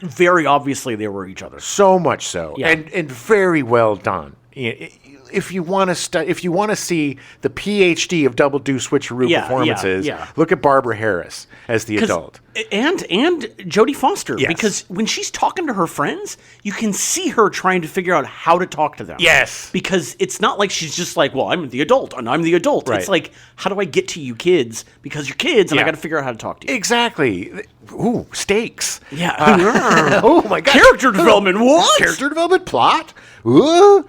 Very obviously they were each other. So much so, Yeah. and very well done. If you want to see the PhD of double do switcheroo performances, look at Barbara Harris as the adult. And Jodie Foster, Yes. because when she's talking to her friends, you can see her trying to figure out how to talk to them. Yes. Because it's not like she's just like, well, I'm the adult and I'm the adult. Right. It's like, how do I get to you kids? Because you're kids and I got to figure out how to talk to you. Exactly. Ooh, stakes. Yeah. Oh my God. Character development. What? Character development plot. Ooh.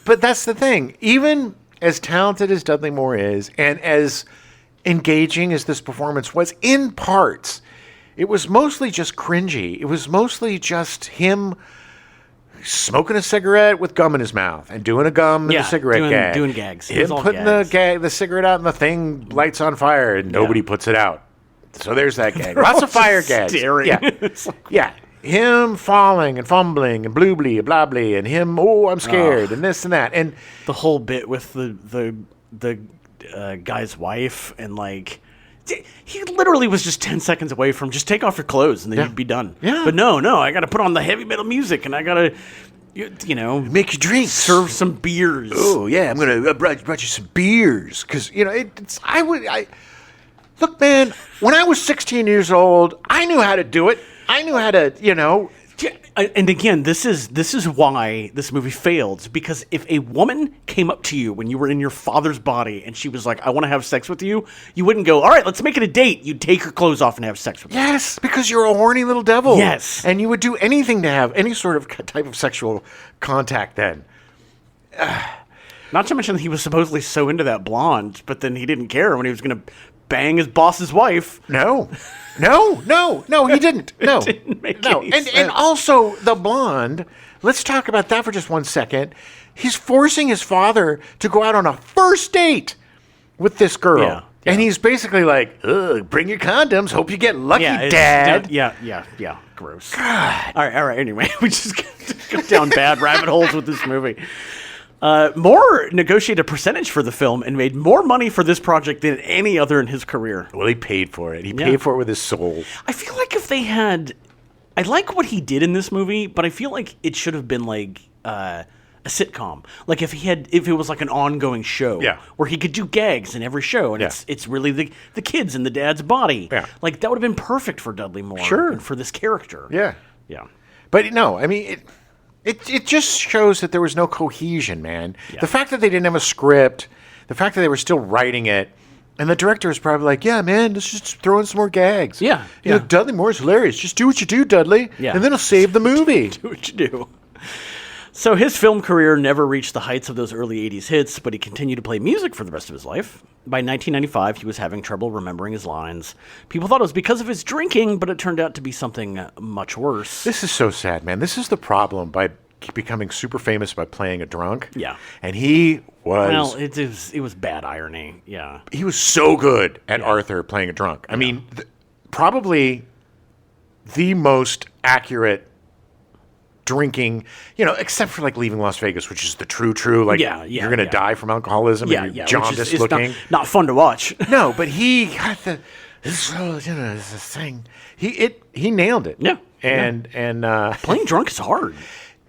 But that's the thing. Even as talented as Dudley Moore is, and as engaging as this performance was, in parts, it was mostly just cringy. It was mostly just him smoking a cigarette with gum in his mouth and doing a gum in the cigarette gag. Doing gags. It was Him all putting gags. the cigarette out and the thing lights on fire and nobody puts it out. So there's that gag. Lots of fire gags. Staring. Yeah. Yeah. Him falling and fumbling and bloobly, blah blah, and him, I'm scared, and this and that. And the whole bit with the guy's wife, and like, he literally was just 10 seconds away from just take off your clothes and then you'd be done. Yeah. But no, I got to put on the heavy metal music and I got to, make you drinks. serve some beers. Oh yeah, I'm gonna brought you some beers because look, man. When I was 16 years old, I knew how to do it. I knew how to, And again, this is why this movie failed, because if a woman came up to you when you were in your father's body and she was like, I want to have sex with you, you wouldn't go, all right, let's make it a date. You'd take her clothes off and have sex with her. Yes, because you're a horny little devil. Yes. And you would do anything to have any sort of type of sexual contact then. Not to mention that he was supposedly so into that blonde, but then he didn't care when he was going to bang his boss's wife. No, he didn't. No, didn't make no. any And sense. also the blonde. Let's talk about that for just 1 second. He's forcing his father to go out on a first date with this girl. Yeah. And he's basically like, ugh, bring your condoms. Hope you get lucky, Dad. Yeah. Gross. God. All right. Anyway, we just go down bad rabbit holes with this movie. Moore negotiated a percentage for the film and made more money for this project than any other in his career. Well, he paid for it. He paid for it with his soul. I feel like if they had... I like what he did in this movie, but I feel like it should have been like a sitcom. Like if it was like an ongoing show, where he could do gags in every show, and it's really the kids in the dad's body. Yeah. Like that would have been perfect for Dudley Moore. Sure. And for this character. Yeah. But no, I mean it just shows that there was no cohesion, man. Yeah. The fact that they didn't have a script, the fact that they were still writing it. And the director is probably like, yeah, man, let's just throw in some more gags. Yeah. You know, Dudley Moore's hilarious. Just do what you do, Dudley. Yeah. And then it'll save the movie. Do what you do. So his film career never reached the heights of those early 80s hits, but he continued to play music for the rest of his life. By 1995, he was having trouble remembering his lines. People thought it was because of his drinking, but it turned out to be something much worse. This is so sad, man. This is the problem by becoming super famous by playing a drunk. Yeah. And he was... Well, it was bad irony, yeah. He was so good at Arthur playing a drunk. I mean, probably the most accurate drinking, except for like Leaving Las Vegas, which is the true, like you're going to die from alcoholism and you're jaundiced looking. Not fun to watch. No, but he got this thing. He nailed it. Yeah. And playing drunk is hard.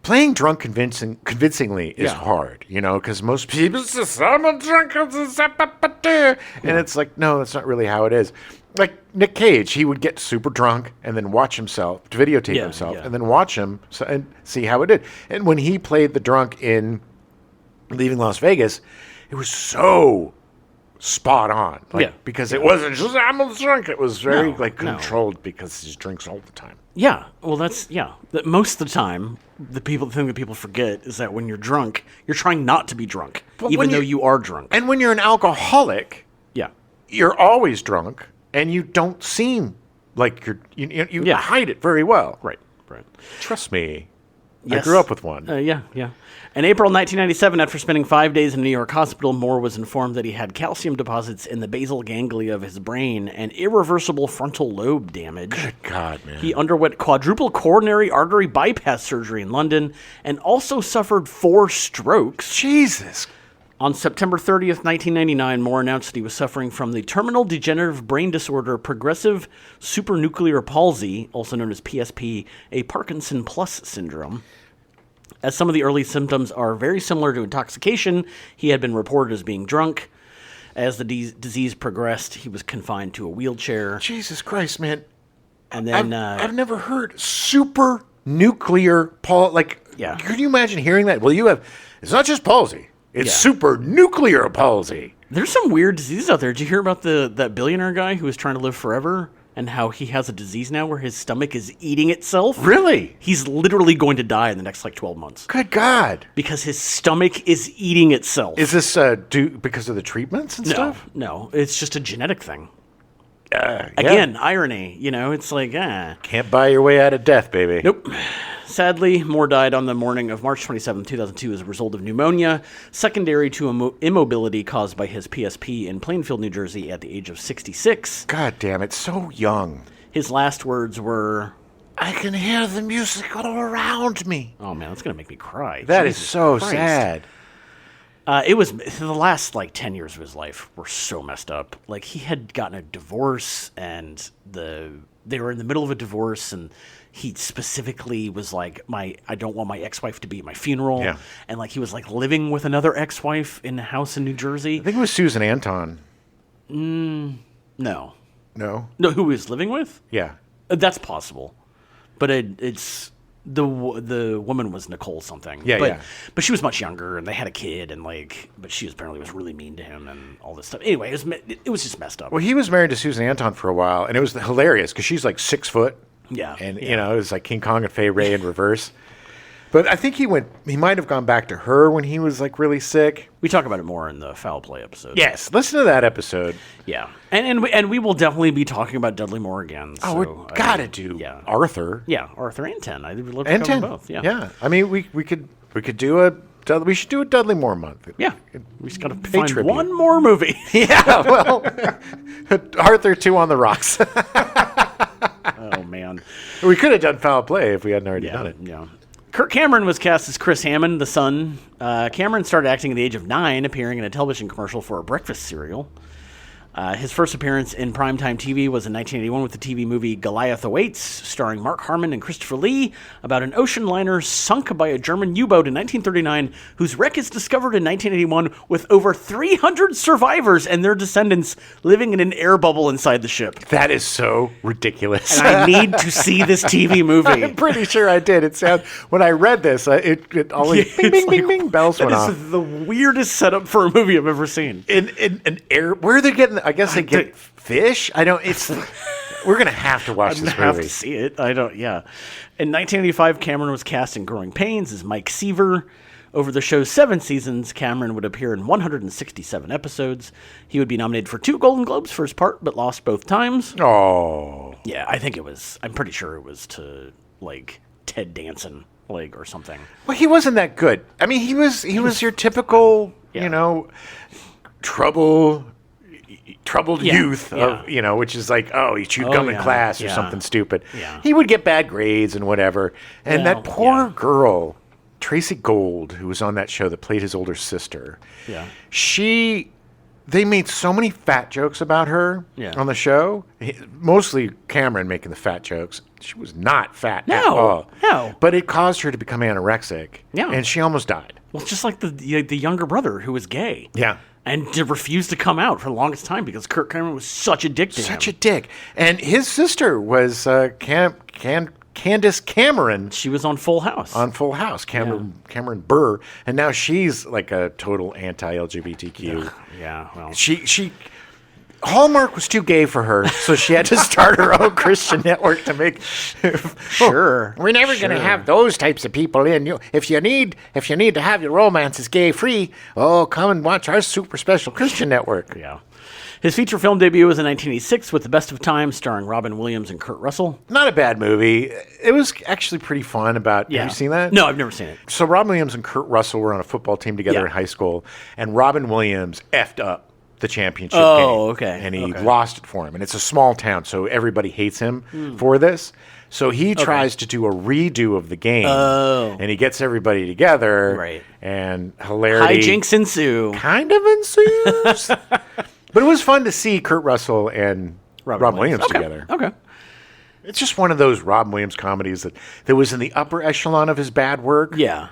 Playing drunk convincingly is hard, because most people just, I'm a drunk, and it's like, no, that's not really how it is. Like Nick Cage, he would get super drunk and then watch himself, videotape himself, and then watch him and see how it did. And when he played the drunk in Leaving Las Vegas, it was so spot on, because it wasn't just I'm a drunk. It was very controlled because he drinks all the time. Yeah, well, that most of the time, the thing that people forget is that when you're drunk, you're trying not to be drunk, even though you are drunk. And when you're an alcoholic, you're always drunk, and you don't seem like you hide it very well. Right. Trust me, yes. I grew up with one. Yeah. In April 1997, after spending 5 days in a New York hospital, Moore was informed that he had calcium deposits in the basal ganglia of his brain and irreversible frontal lobe damage. Good God, man. He underwent quadruple coronary artery bypass surgery in London and also suffered 4 strokes. Jesus. On September 30th, 1999, Moore announced that he was suffering from the terminal degenerative brain disorder progressive supranuclear palsy, also known as PSP, a Parkinson plus syndrome. As some of the early symptoms are very similar to intoxication, he had been reported as being drunk. As the disease progressed, he was confined to a wheelchair. Jesus Christ, man. And then... I've never heard super nuclear palsy. Like, could you imagine hearing that? Well, it's not just palsy. It's super nuclear palsy. There's some weird diseases out there. Did you hear about that billionaire guy who was trying to live forever? And how he has a disease now where his stomach is eating itself? Really? He's literally going to die in the next 12 months. Good God. Because his stomach is eating itself. Is this because of the treatments and stuff? No, it's just a genetic thing. Yeah. Again, irony. It's like, Can't buy your way out of death, baby. Nope. Sadly, Moore died on the morning of March 27, 2002 as a result of pneumonia, secondary to immobility caused by his PSP in Plainfield, New Jersey at the age of 66. God damn it, so young. His last words were, I can hear the music all around me. Oh, man, that's going to make me cry. That is so sad. It was the last 10 years of his life were so messed up. Like he had gotten a divorce, and they were in the middle of a divorce, and he specifically was like, I don't want my ex-wife to be at my funeral. Yeah. And he was living with another ex-wife in a house in New Jersey. I think it was Susan Anton. No. No, who he was living with? Yeah. That's possible, but it's. The woman was Nicole something. But she was much younger, and they had a kid, and but she apparently was really mean to him and all this stuff. Anyway, it was just messed up. Well, he was married to Susan Anton for a while, and it was hilarious because she's 6 foot. Yeah. And, it was like King Kong and Fay Ray in reverse. But I think he might have gone back to her when he was like really sick. We talk about it more in the Foul Play episode. Yes, listen to that episode. Yeah. And we will definitely be talking about Dudley Moore again. Oh, so, we gotta do Arthur. Yeah, Arthur and 10. I would love to And cover 10. both. Yeah. Yeah. I mean, we could do we should do a Dudley Moore month. Yeah. We just got to Pay find tribute. one more movie. Yeah, well, Arthur 2 on the Rocks. Oh, man. We could have done Foul Play if we hadn't already Yeah, done it. yeah. Kirk Cameron was cast as Chris Hammond, the son. Cameron started acting at the age of 9, appearing in a television commercial for a breakfast cereal. His first appearance in primetime TV was in 1981 with the TV movie Goliath Awaits, starring Mark Harmon and Christopher Lee, about an ocean liner sunk by a German U-boat in 1939, whose wreck is discovered in 1981 with over 300 survivors and their descendants living in an air bubble inside the ship. That is so ridiculous. And I need to see this TV movie. I'm pretty sure I did. It sounds when I read this, it always bing, bing, bing, bing, bells went off. This is the weirdest setup for a movie I've ever seen. In an air, where are they getting? I guess they get fish. I don't. It's. We're gonna have to watch this movie. I have to see it. I don't. Yeah. In 1985, Cameron was cast in Growing Pains as Mike Seaver. Over the show's 7 seasons, Cameron would appear in 167 episodes. He would be nominated for 2 Golden Globes for his part, but lost both times. Oh. Yeah, I think it was. I'm pretty sure it was to like Ted Danson, like or something. Well, he wasn't that good. I mean, he was your typical, troubled youth of, which is like, oh, he chewed gum in class or something stupid. Yeah. He would get bad grades and whatever. And that poor girl, Tracy Gold, who was on that show that played his older sister. Yeah. They made so many fat jokes about her on the show. Mostly Cameron making the fat jokes. She was not fat at all. No. But it caused her to become anorexic. Yeah. And she almost died. Well, it's just like the younger brother who was gay. Yeah. And refused to come out for the longest time because Kirk Cameron was such a dick to him. Such a dick. And his sister was Candace Cameron. She was on Full House. On Full House. Cameron Burr. And now she's like a total anti-LGBTQ. Yeah, well. She Hallmark was too gay for her, so she had to start her own Christian network to make. Sure, we're never going to have those types of people in. If you need to have your romances gay free, come and watch our super special Christian network. Yeah. His feature film debut was in 1986 with The Best of Times, starring Robin Williams and Kurt Russell. Not a bad movie. It was actually pretty fun. Have you seen that? No, I've never seen it. So Robin Williams and Kurt Russell were on a football team together in high school, and Robin Williams effed up the championship game. Oh, okay. And he lost it for him. And it's a small town, so everybody hates him for this. So he tries to do a redo of the game. Oh. And he gets everybody together. Right. And hilarity Hijinks ensue. kind of ensues. But it was fun to see Kurt Russell and Robin Williams together. Okay. It's just one of those Robin Williams comedies that was in the upper echelon of his bad work. Yeah.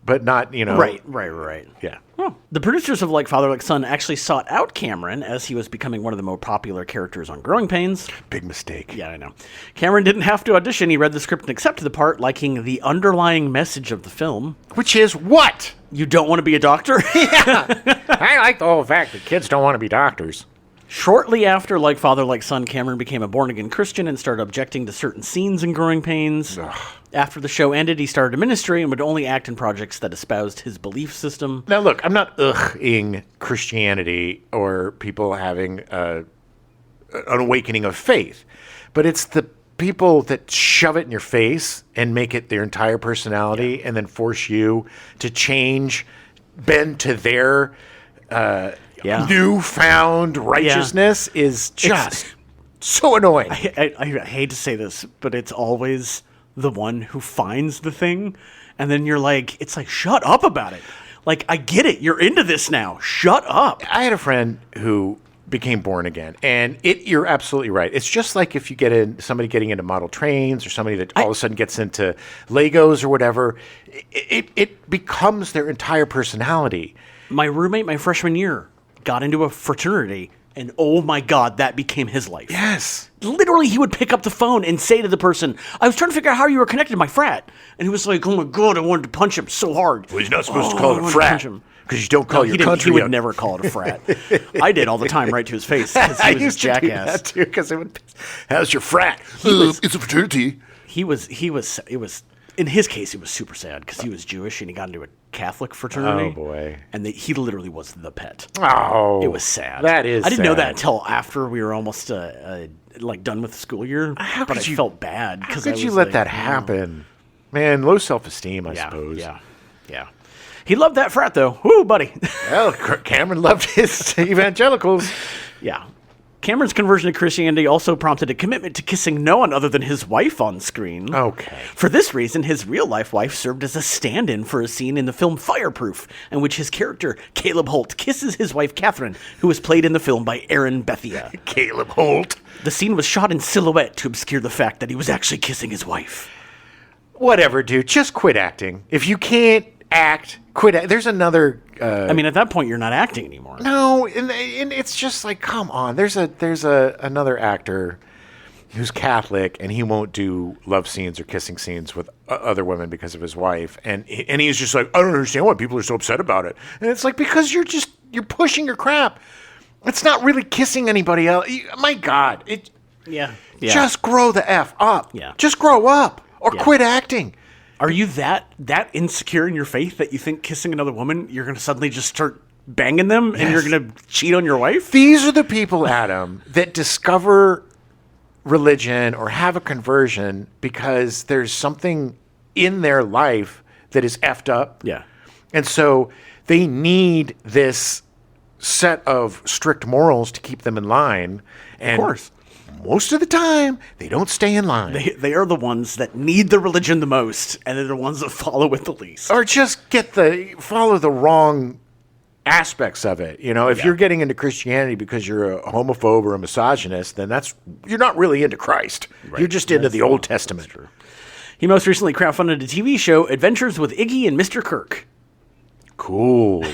But not, Right. Yeah. Well, the producers of Like Father, Like Son actually sought out Cameron as he was becoming one of the more popular characters on Growing Pains. Big mistake. Yeah, I know. Cameron didn't have to audition. He read the script and accepted the part, liking the underlying message of the film. Which is what? You don't want to be a doctor? Yeah. I like the whole fact that kids don't want to be doctors. Shortly after Like Father, Like Son, Cameron became a born-again Christian and started objecting to certain scenes in Growing Pains. Ugh. After the show ended, he started a ministry and would only act in projects that espoused his belief system. Now, look, I'm not ing Christianity or people having an awakening of faith, but it's the people that shove it in your face and make it their entire personality and then force you to change, bend to their newfound righteousness is just so annoying. I hate to say this, but it's always the one who finds the thing, and then it's like, shut up about it. Like, I get it. You're into this now. Shut up. I had a friend who became born again, and you're absolutely right. It's just like if you get somebody getting into model trains or somebody that all of a sudden gets into Legos or whatever, it becomes their entire personality. My roommate, my freshman year, got into a fraternity, and oh my God, that became his life. Yes. Literally, he would pick up the phone and say to the person, I was trying to figure out how you were connected to my frat. And he was like, oh my God, I wanted to punch him so hard. Well, he's not supposed to call it a frat. Because you don't call your country. He would never call it a frat. I did all the time, right to his face, because he was a jackass. Do that too, because how's your frat? It's a fraternity. It was in his case, it was super sad because he was Jewish and he got into a Catholic fraternity. Oh, boy. And he literally was the pet. Oh. It was sad. That is I didn't know sad. that until after we were almost done with the school year. But I felt bad. How could you let that happen? Man, low self-esteem, I suppose. Yeah. He loved that frat, though. Woo, buddy. Well, Kirk Cameron loved his evangelicals. Yeah. Cameron's conversion to Christianity also prompted a commitment to kissing no one other than his wife on screen. Okay. For this reason, his real-life wife served as a stand-in for a scene in the film Fireproof, in which his character, Caleb Holt, kisses his wife, Catherine, who was played in the film by Aaron Bethia. Caleb Holt. The scene was shot in silhouette to obscure the fact that he was actually kissing his wife. Whatever, dude. Just quit acting. If you can't act, quit. There's another... I mean, at that point, you're not acting anymore. No, and it's just like, come on. There's another actor who's Catholic, and he won't do love scenes or kissing scenes with other women because of his wife, and he's just like, I don't understand why people are so upset about it. And it's like, because you're pushing your crap. It's not really kissing anybody else. My God, Yeah. Just grow the F up. Yeah. Just grow up or quit acting. Are you that insecure in your faith that you think kissing another woman, you're going to suddenly just start banging them and you're going to cheat on your wife? These are the people, Adam, that discover religion or have a conversion because there's something in their life that is effed up. Yeah. And so they need this set of strict morals to keep them in line. And Of course. most of the time, they don't stay in line. They are the ones that need the religion the most, and they're the ones that follow it the least. Or just follow the wrong aspects of it. You know, if you're getting into Christianity because you're a homophobe or a misogynist, then you're not really into Christ. Right. You're just into the Old Testament. True. He most recently crowdfunded a TV show, Adventures with Iggy and Mr. Kirk. Cool.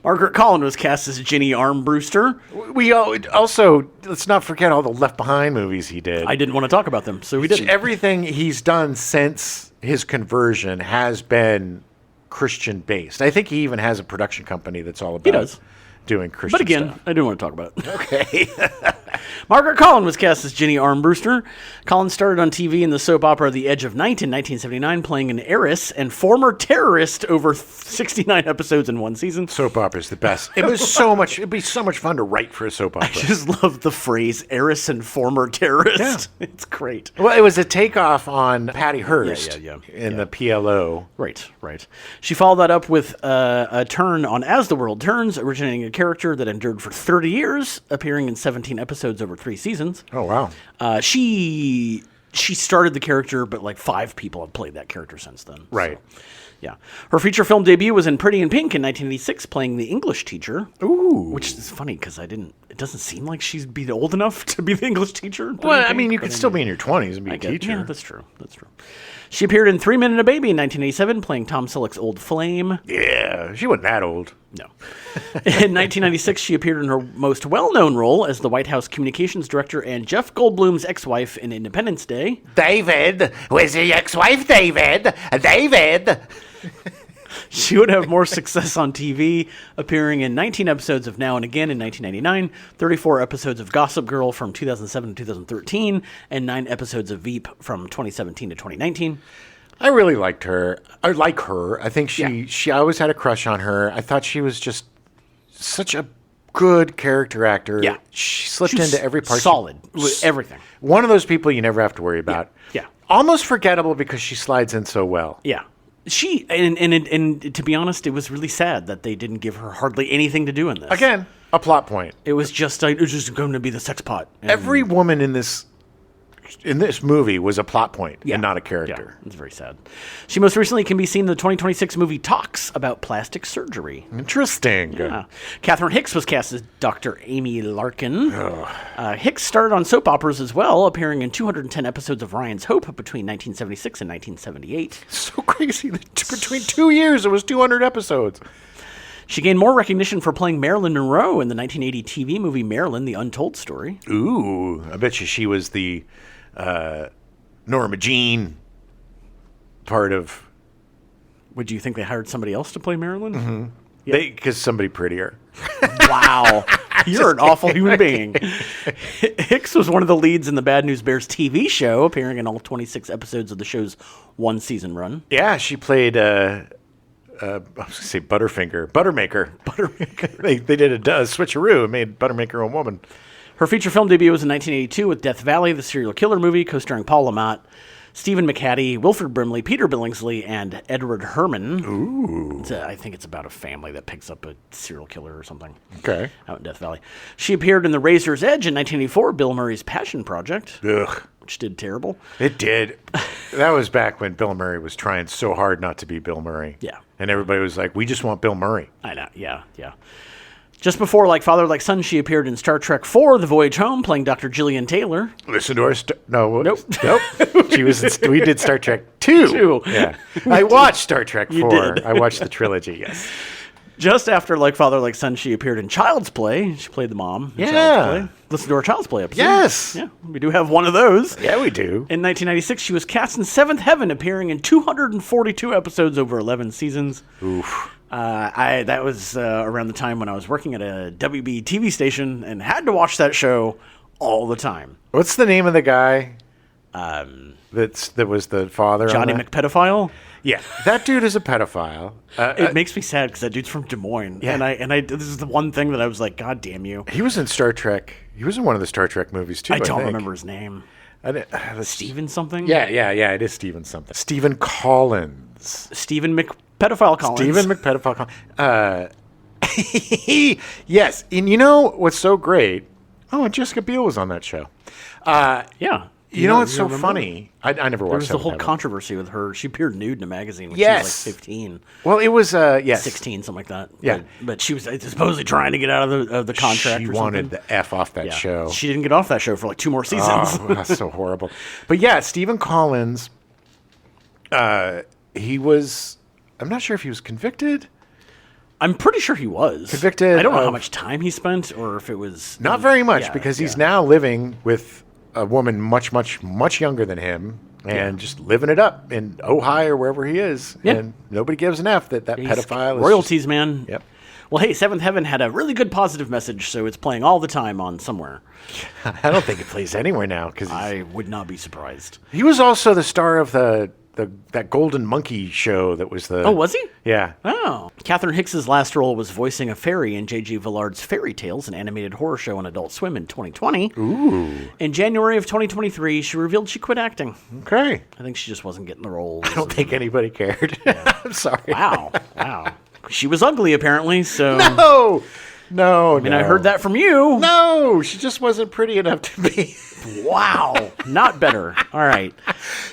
Margaret Colin was cast as Ginny Armbruster. We also, let's not forget all the Left Behind movies he did. I didn't want to talk about them, so we didn't. Everything he's done since his conversion has been Christian-based. I think he even has a production company that's all about doing Christian But again, stuff. I didn't want to talk about it. Okay. Margaret Colin was cast as Ginny Armbruster. Colin started on TV in the soap opera The Edge of Night in 1979, playing an heiress and former terrorist over 69 episodes in one season. Soap opera's the best. It'd be so much fun to write for a soap opera. I just love the phrase heiress and former terrorist. Yeah. It's great. Well, it was a takeoff on Patty Hearst in the PLO. Right. She followed that up with a turn on As the World Turns, originating a character that endured for 30 years, appearing in 17 episodes over 3 seasons. Oh, wow. She started the character, but like 5 people have played that character since then. Right. So, yeah. Her feature film debut was in Pretty in Pink in 1986, playing the English teacher. Ooh. Which is funny because it doesn't seem like she'd be old enough to be the English teacher. Well, I mean, you could still be in your 20s and be a teacher. Yeah, that's true. She appeared in 3 Men and a Baby in 1987, playing Tom Selleck's old flame. Yeah, she wasn't that old. No. In 1996, she appeared in her most well-known role as the White House communications director and Jeff Goldblum's ex-wife in Independence Day. David, where's your ex-wife, David? David. She would have more success on TV, appearing in 19 episodes of Now and Again in 1999, 34 episodes of Gossip Girl from 2007 to 2013, and 9 episodes of Veep from 2017 to 2019. I really liked her. I like her. I think she always had a crush on her. I thought she was just such a good character actor. Yeah. She slipped into every part. Solid. Everything. One of those people you never have to worry about. Yeah. Almost forgettable because she slides in so well. Yeah. She and to be honest, it was really sad that they didn't give her hardly anything to do in this. Again, a plot point. It was just going to be the sex pot. And Every woman in this movie was a plot point and not a character. Yeah, it's very sad. She most recently can be seen in the 2026 movie Talks about plastic surgery. Interesting. Yeah. Catherine Hicks was cast as Dr. Amy Larkin. Hicks started on soap operas as well, appearing in 210 episodes of Ryan's Hope between 1976 and 1978. So crazy that between 2 years it was 200 episodes. She gained more recognition for playing Marilyn Monroe in the 1980 TV movie Marilyn, The Untold Story. Ooh, I bet you she was the Norma Jean part of... Would you think they hired somebody else to play Marilyn? Mm-hmm. Yeah. Because somebody prettier. Wow. You're an awful human being. Hicks was one of the leads in the Bad News Bears TV show, appearing in all 26 episodes of the show's one-season run. Yeah, she played, I was going to say Buttermaker. They did a switcheroo and made Buttermaker a woman. Her feature film debut was in 1982 with Death Valley, the serial killer movie, co-starring Paul Lamont, Stephen McHattie, Wilford Brimley, Peter Billingsley, and Edward Herman. Ooh. I think it's about a family that picks up a serial killer or something. Okay. Out in Death Valley. She appeared in The Razor's Edge in 1984, Bill Murray's Passion Project. Ugh. Which did terrible. It did. That was back when Bill Murray was trying so hard not to be Bill Murray. Yeah. And everybody was like, we just want Bill Murray. I know, yeah. Just before Like Father, Like Son, she appeared in Star Trek IV, The Voyage Home, playing Dr. Gillian Taylor. Listen to our... Nope. Nope. We did Star Trek 2. Yeah. I watched Star Trek 4. You did. I watched the trilogy, yes. Just after Like Father, Like Son, she appeared in Child's Play. She played the mom in Child's Play. Listen to our Child's Play episode. Yes. Yeah, we do have one of those. Yeah, we do. In 1996, she was cast in Seventh Heaven, appearing in 242 episodes over 11 seasons. Oof. That was around the time when I was working at a WB TV station and had to watch that show all the time. What's the name of the guy that was the father? Johnny on that? McPedophile? Yeah, that dude is a pedophile. It makes me sad because that dude's from Des Moines. Yeah. And I this is the one thing that I was like, God damn you. He was in Star Trek. He was in one of the Star Trek movies, too, I don't think. remember his name. Steven something? Yeah, it is Steven something. Stephen Collins. Stephen McPedophile Collins. Stephen McPedophile Collins. Yes, and you know what's so great? Oh, and Jessica Biel was on that show. Yeah. You know what's so funny? I never watched. There was the whole Heaven. controversy with her. She appeared nude in a magazine when Yes. she was like 15. Well, it was 16, something like that. Yeah. But she was supposedly trying to get out of the contract She or wanted something. the F off that Yeah. show. She didn't get off that show for like 2 more seasons. Oh, that's so horrible. But yeah, Stephen Collins, he was, I'm not sure if he was convicted. I'm pretty sure he was. Convicted I don't know how of- much time he spent or if it was... Not very much, Yeah, because he's yeah. now living with a woman much, much, much younger than him and just living it up in Ojai or wherever he is. Yeah. And nobody gives an F that He's pedophile is royalties, man. Yep. Well, hey, Seventh Heaven had a really good positive message, so it's playing all the time on somewhere. I don't think it plays anywhere now because I would not be surprised. he was also the star of that Golden Monkey show that was the... Oh, was he? Yeah. Oh. Catherine Hicks's last role was voicing a fairy in J.G. Villard's Fairy Tales, an animated horror show on Adult Swim in 2020. Ooh. In January of 2023, she revealed she quit acting. Okay. I think she just wasn't getting the roles. I don't think anybody cared. I'm sorry. Wow. She was ugly, apparently, so... No. I mean, I heard that from you. No, she just wasn't pretty enough to be. Wow. Not better. All right.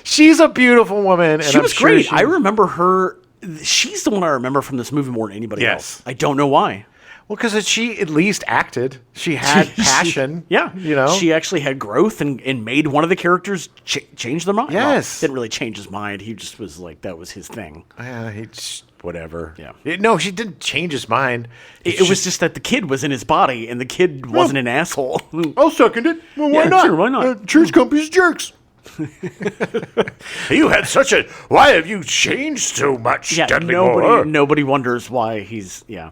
She's a beautiful woman. And She was sure great. she- I remember her. She's the one I remember from this movie more than anybody Yes. else. I don't know why. Well, because she at least acted. She had passion. Yeah. You know? She actually had growth and made one of the characters change their mind. Yes. Well, didn't really change his mind. He just was like, that was his thing. He just, whatever. Yeah. No, she didn't change his mind. It was just that the kid was in his body and the kid wasn't an asshole. I'll second it. Well, why Yeah, not? sure, why not? Insurance companies jerks. You had such a... Why have you changed so much, Yeah, Dudley Moore? nobody wonders why he's, yeah.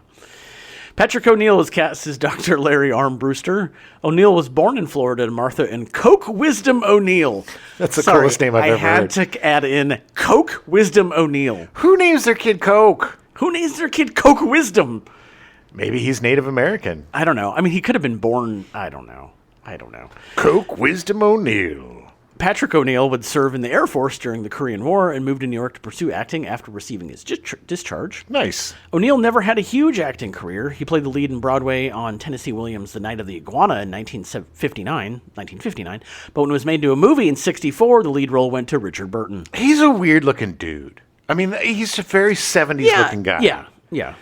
Patrick O'Neill was cast as Dr. Larry Armbruster. O'Neill was born in Florida to Martha and Coke Wisdom O'Neill. That's the coolest name I've ever I had heard. to add in Coke Wisdom O'Neill. Who names their kid Coke? Who names their kid Coke Wisdom? Maybe he's Native American. I don't know. I mean, he could have been born, I don't know. Coke Wisdom O'Neill. Patrick O'Neill would serve in the Air Force during the Korean War and moved to New York to pursue acting after receiving his discharge. Nice. O'Neill never had a huge acting career. He played the lead in Broadway on Tennessee Williams' The Night of the Iguana in 1959, but when it was made into a movie in 1964, the lead role went to Richard Burton. He's a weird-looking dude. I mean, he's a very 70s-looking guy. Yeah.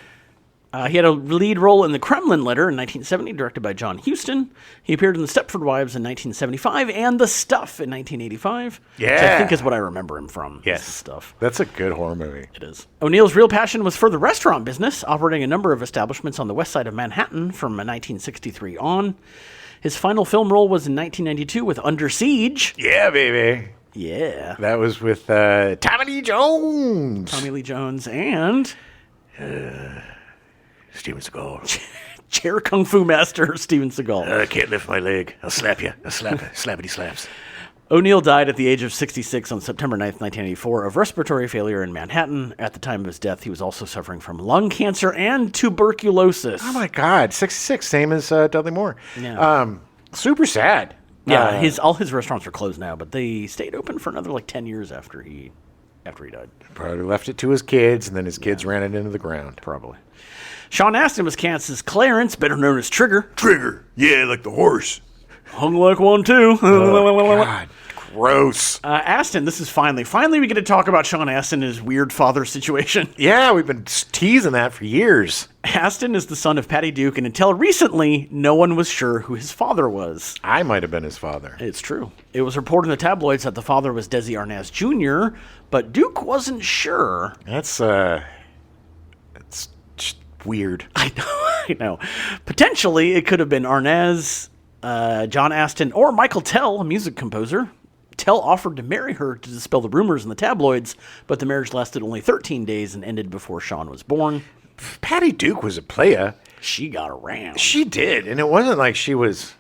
He had a lead role in The Kremlin Letter in 1970, directed by John Huston. He appeared in The Stepford Wives in 1975 and The Stuff in 1985. Yeah. Which I think is what I remember him from. Yes. Is The Stuff. That's a good horror movie. It is. O'Neill's real passion was for the restaurant business, operating a number of establishments on the west side of Manhattan from 1963 on. His final film role was in 1992 with Under Siege. Yeah, baby. Yeah. That was with Tommy Lee Jones. Tommy Lee Jones and Steven Seagal. Chair Kung Fu Master Steven Seagal. I can't lift my leg. I'll slap you. I'll slap you. Slappity slaps. O'Neill died at the age of 66 on September 9th, 1984, of respiratory failure in Manhattan. At the time of his death, he was also suffering from lung cancer and tuberculosis. Oh, my God. 66, same as Dudley Moore. Yeah. Super sad. Yeah, all his restaurants are closed now, but they stayed open for another 10 years after he died. Probably left it to his kids, and then his kids ran it into the ground. Probably. Sean Astin was cast as Clarence, better known as Trigger. Trigger. Yeah, like the horse. Hung like one, too. Oh, God. Gross. Astin, this is finally we get to talk about Sean Astin and his weird father situation. Yeah, we've been teasing that for years. Astin is the son of Patty Duke, and until recently, no one was sure who his father was. I might have been his father. It's true. It was reported in the tabloids that the father was Desi Arnaz Jr., but Duke wasn't sure. That's just weird. I know. Potentially, it could have been Arnaz, John Astin, or Michael Tell, a music composer. Tell offered to marry her to dispel the rumors in the tabloids, but the marriage lasted only 13 days and ended before Sean was born. Patty Duke was a playa. She got around. She did, and it wasn't like she was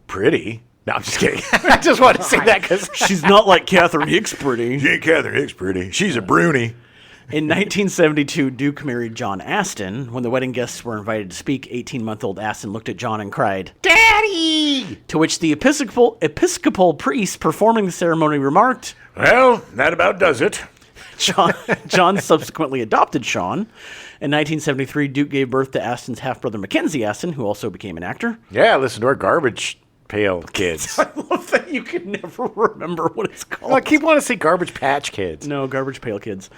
pretty. No, I'm just kidding. I just want to say that because she's not like Catherine Hicks pretty. She ain't Catherine Hicks pretty. She's a broonie. In 1972, Duke married John Astin. When the wedding guests were invited to speak, 18-month-old Astin looked at John and cried, "Daddy!" To which the Episcopal priest performing the ceremony remarked, "Well, that about does it." John subsequently adopted Sean. In 1973, Duke gave birth to Astin's half-brother Mackenzie Astin, who also became an actor. Yeah, listen to our Garbage Pail Kids. I love that you can never remember what it's called. Well, I keep wanting to say Garbage Patch Kids. No, Garbage Pail Kids.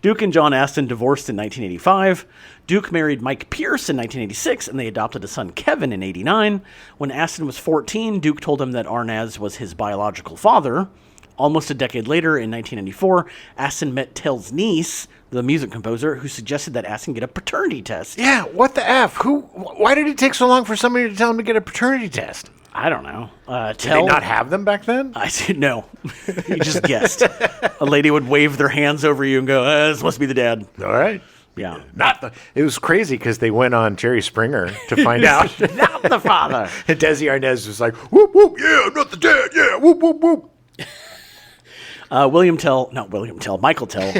Duke and John Astin divorced in 1985. Duke married Mike Pierce in 1986, and they adopted a son, Kevin, in 1989. When Astin was 14, Duke told him that Arnaz was his biological father. Almost a decade later, in 1994, Astin met Tell's niece, the music composer, who suggested that Astin get a paternity test. Yeah, what the F? Why did it take so long for somebody to tell him to get a paternity test? I don't know. Did they not have them back then? I said no. You just guessed. A lady would wave their hands over you and go, "This must be the dad." All right. Yeah. It was crazy because they went on Jerry Springer to find out. Not the father. And Desi Arnaz was like, "Whoop, whoop, yeah, I'm not the dad, yeah, whoop, whoop, whoop." Michael Tell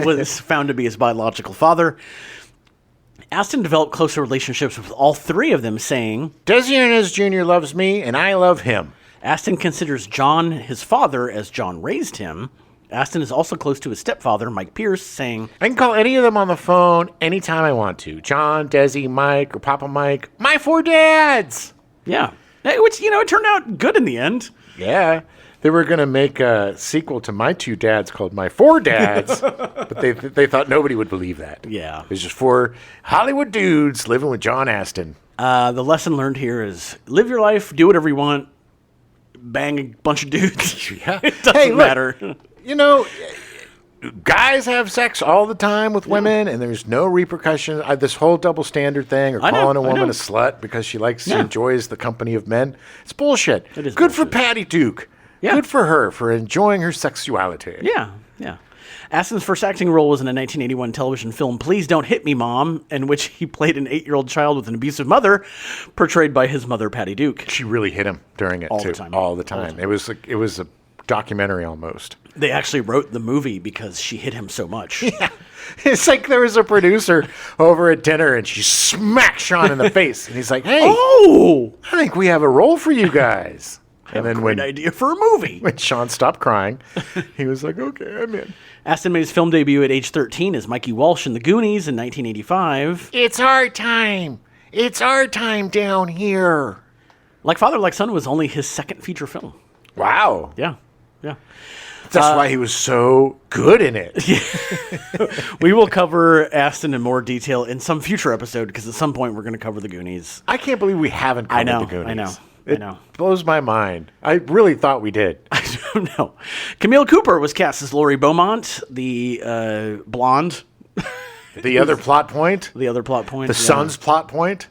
was found to be his biological father. Astin developed closer relationships with all three of them, saying, "Desi Arnaz Jr. loves me, and I love him." Astin considers John his father as John raised him. Astin is also close to his stepfather, Mike Pierce, saying, "I can call any of them on the phone anytime I want to. John, Desi, Mike, or Papa Mike. My four dads." Yeah. Which, it turned out good in the end. Yeah. They were going to make a sequel to My Two Dads called My Four Dads, but they thought nobody would believe that. Yeah. It was just four Hollywood dudes living with John Astin. The lesson learned here is live your life, do whatever you want, bang a bunch of dudes. Yeah. It doesn't matter. Guys have sex all the time with women, and there's no repercussions. This whole double standard thing, or calling a woman a slut because she enjoys the company of men, it's bullshit. It is good for bullshit. Patty Duke. Yeah. Good for her for enjoying her sexuality. Yeah. Astin's first acting role was in a 1981 television film, Please Don't Hit Me, Mom, in which he played an 8-year-old child with an abusive mother, portrayed by his mother, Patty Duke. She really hit him during it, All too. the time. All the time. It was a documentary almost. They actually wrote the movie because she hit him so much. Yeah. It's like there was a producer over at dinner, and she smacked Sean in the face. And he's like, "Hey, I think we have a role for you guys." And then great idea for a movie. When Sean stopped crying, he was like, "Okay, I'm in." Astin made his film debut at age 13 as Mikey Walsh in The Goonies in 1985. It's our time. It's our time down here. Like Father, Like Son was only his second feature film. Wow. Yeah. That's why he was so good in it. We will cover Astin in more detail in some future episode because at some point we're going to cover The Goonies. I can't believe we haven't covered The Goonies. I know. It blows my mind. I really thought we did. I don't know. Camille Cooper was cast as Laurie Beaumont, the blonde. The other plot point? The other plot point. The son's plot point?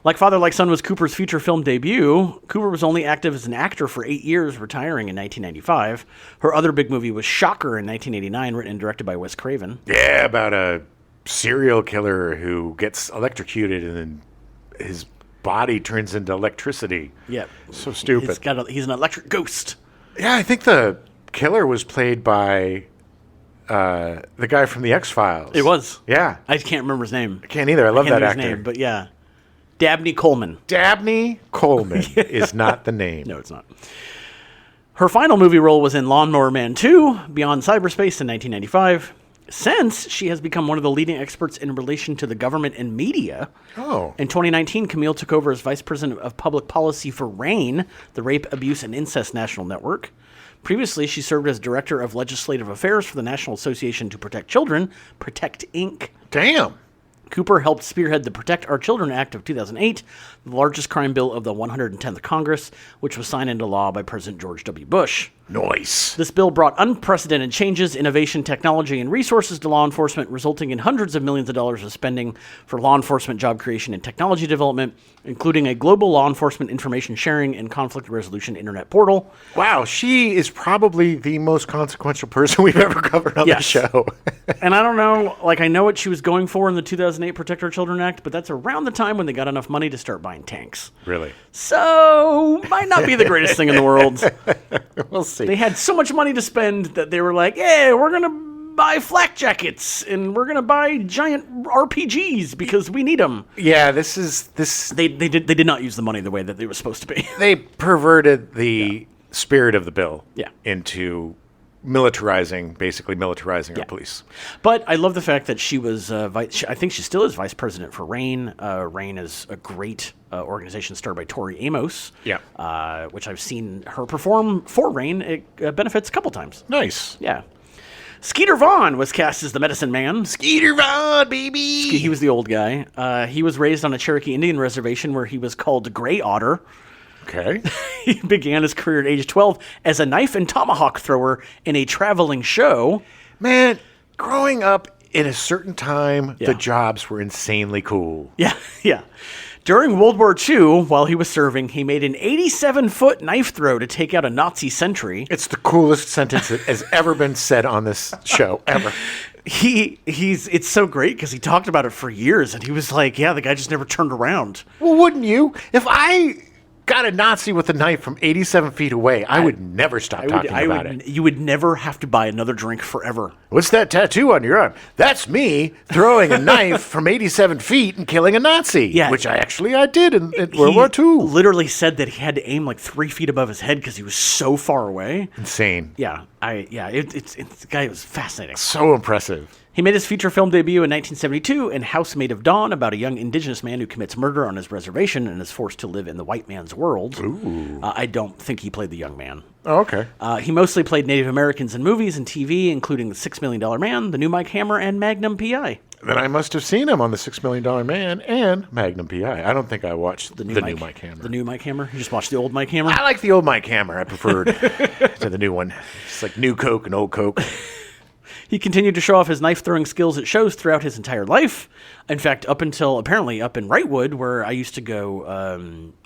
Like Father, Like Son was Cooper's feature film debut. Cooper was only active as an actor for 8 years, retiring in 1995. Her other big movie was Shocker in 1989, written and directed by Wes Craven. Yeah, about a serial killer who gets electrocuted and then his body turns into electricity. Yeah. So stupid. He's an electric ghost. Yeah, I think the killer was played by the guy from the X-Files. It was. Yeah. I can't remember his name. I can't either. I love that His actor. name, but yeah. Dabney Coleman. Dabney Coleman is not the name. No, it's not. Her final movie role was in Lawnmower Man 2, Beyond Cyberspace in 1995. Since, she has become one of the leading experts in relation to the government and media. Oh. In 2019, Camille took over as Vice President of Public Policy for RAIN, the Rape, Abuse, and Incest National Network. Previously, she served as Director of Legislative Affairs for the National Association to Protect Children, Protect Inc. Damn. Cooper helped spearhead the Protect Our Children Act of 2008, the largest crime bill of the 110th Congress, which was signed into law by President George W. Bush. Nice. This bill brought unprecedented changes, innovation, technology, and resources to law enforcement, resulting in hundreds of millions of dollars of spending for law enforcement job creation and technology development, including a global law enforcement information sharing and conflict resolution internet portal. Wow, she is probably the most consequential person we've ever covered on the show. And I don't know, I know what she was going for in the 2008 Protect Our Children Act, but that's around the time when they got enough money to start buying tanks. Really? So, might not be the greatest thing in the world. We'll see. They had so much money to spend that they were like, yeah, we're going to buy flak jackets and we're going to buy giant RPGs because we need them. Yeah, this. They did not use the money the way that they were supposed to be. They perverted the spirit of the bill Yeah. into basically militarizing our police. But I love the fact that she was, I think she still is vice president for RAIN. RAIN is a great organization started by Tori Amos, which I've seen her perform for RAIN at benefits a couple times. Nice. Yeah. Skeeter Vaughn was cast as the medicine man. Skeeter Vaughn, baby! He was the old guy. He was raised on a Cherokee Indian reservation where he was called Gray Otter. Okay. He began his career at age 12 as a knife and tomahawk thrower in a traveling show. Man, growing up in a certain time, the jobs were insanely cool. Yeah. During World War II, while he was serving, he made an 87-foot knife throw to take out a Nazi sentry. It's the coolest sentence that has ever been said on this show, ever. It's so great because he talked about it for years, and he was like, yeah, the guy just never turned around. Well, wouldn't you? If I got a Nazi with a knife from 87 feet away, I would never stop talking about it. You would never have to buy another drink forever. What's that tattoo on your arm? That's me throwing a knife from 87 feet and killing a Nazi, which I did in World War II. Literally said that he had to aim 3 feet above his head because he was so far away. Insane. Yeah, the guy was fascinating. So impressive. He made his feature film debut in 1972 in Housemaid of Dawn, about a young indigenous man who commits murder on his reservation and is forced to live in the white man's world. Ooh. I don't think he played the young man. Oh, okay. He mostly played Native Americans in movies and TV, including The $6 Million Man, The New Mike Hammer, and Magnum P.I. Then I must have seen him on The $6 Million Man and Magnum P.I. I don't think I watched the new Mike Hammer. The new Mike Hammer? You just watched the old Mike Hammer? I like the old Mike Hammer. I preferred to the new one. It's like new Coke and old Coke. He continued to show off his knife-throwing skills at shows throughout his entire life. In fact, up until apparently up in Wrightwood, where I used to go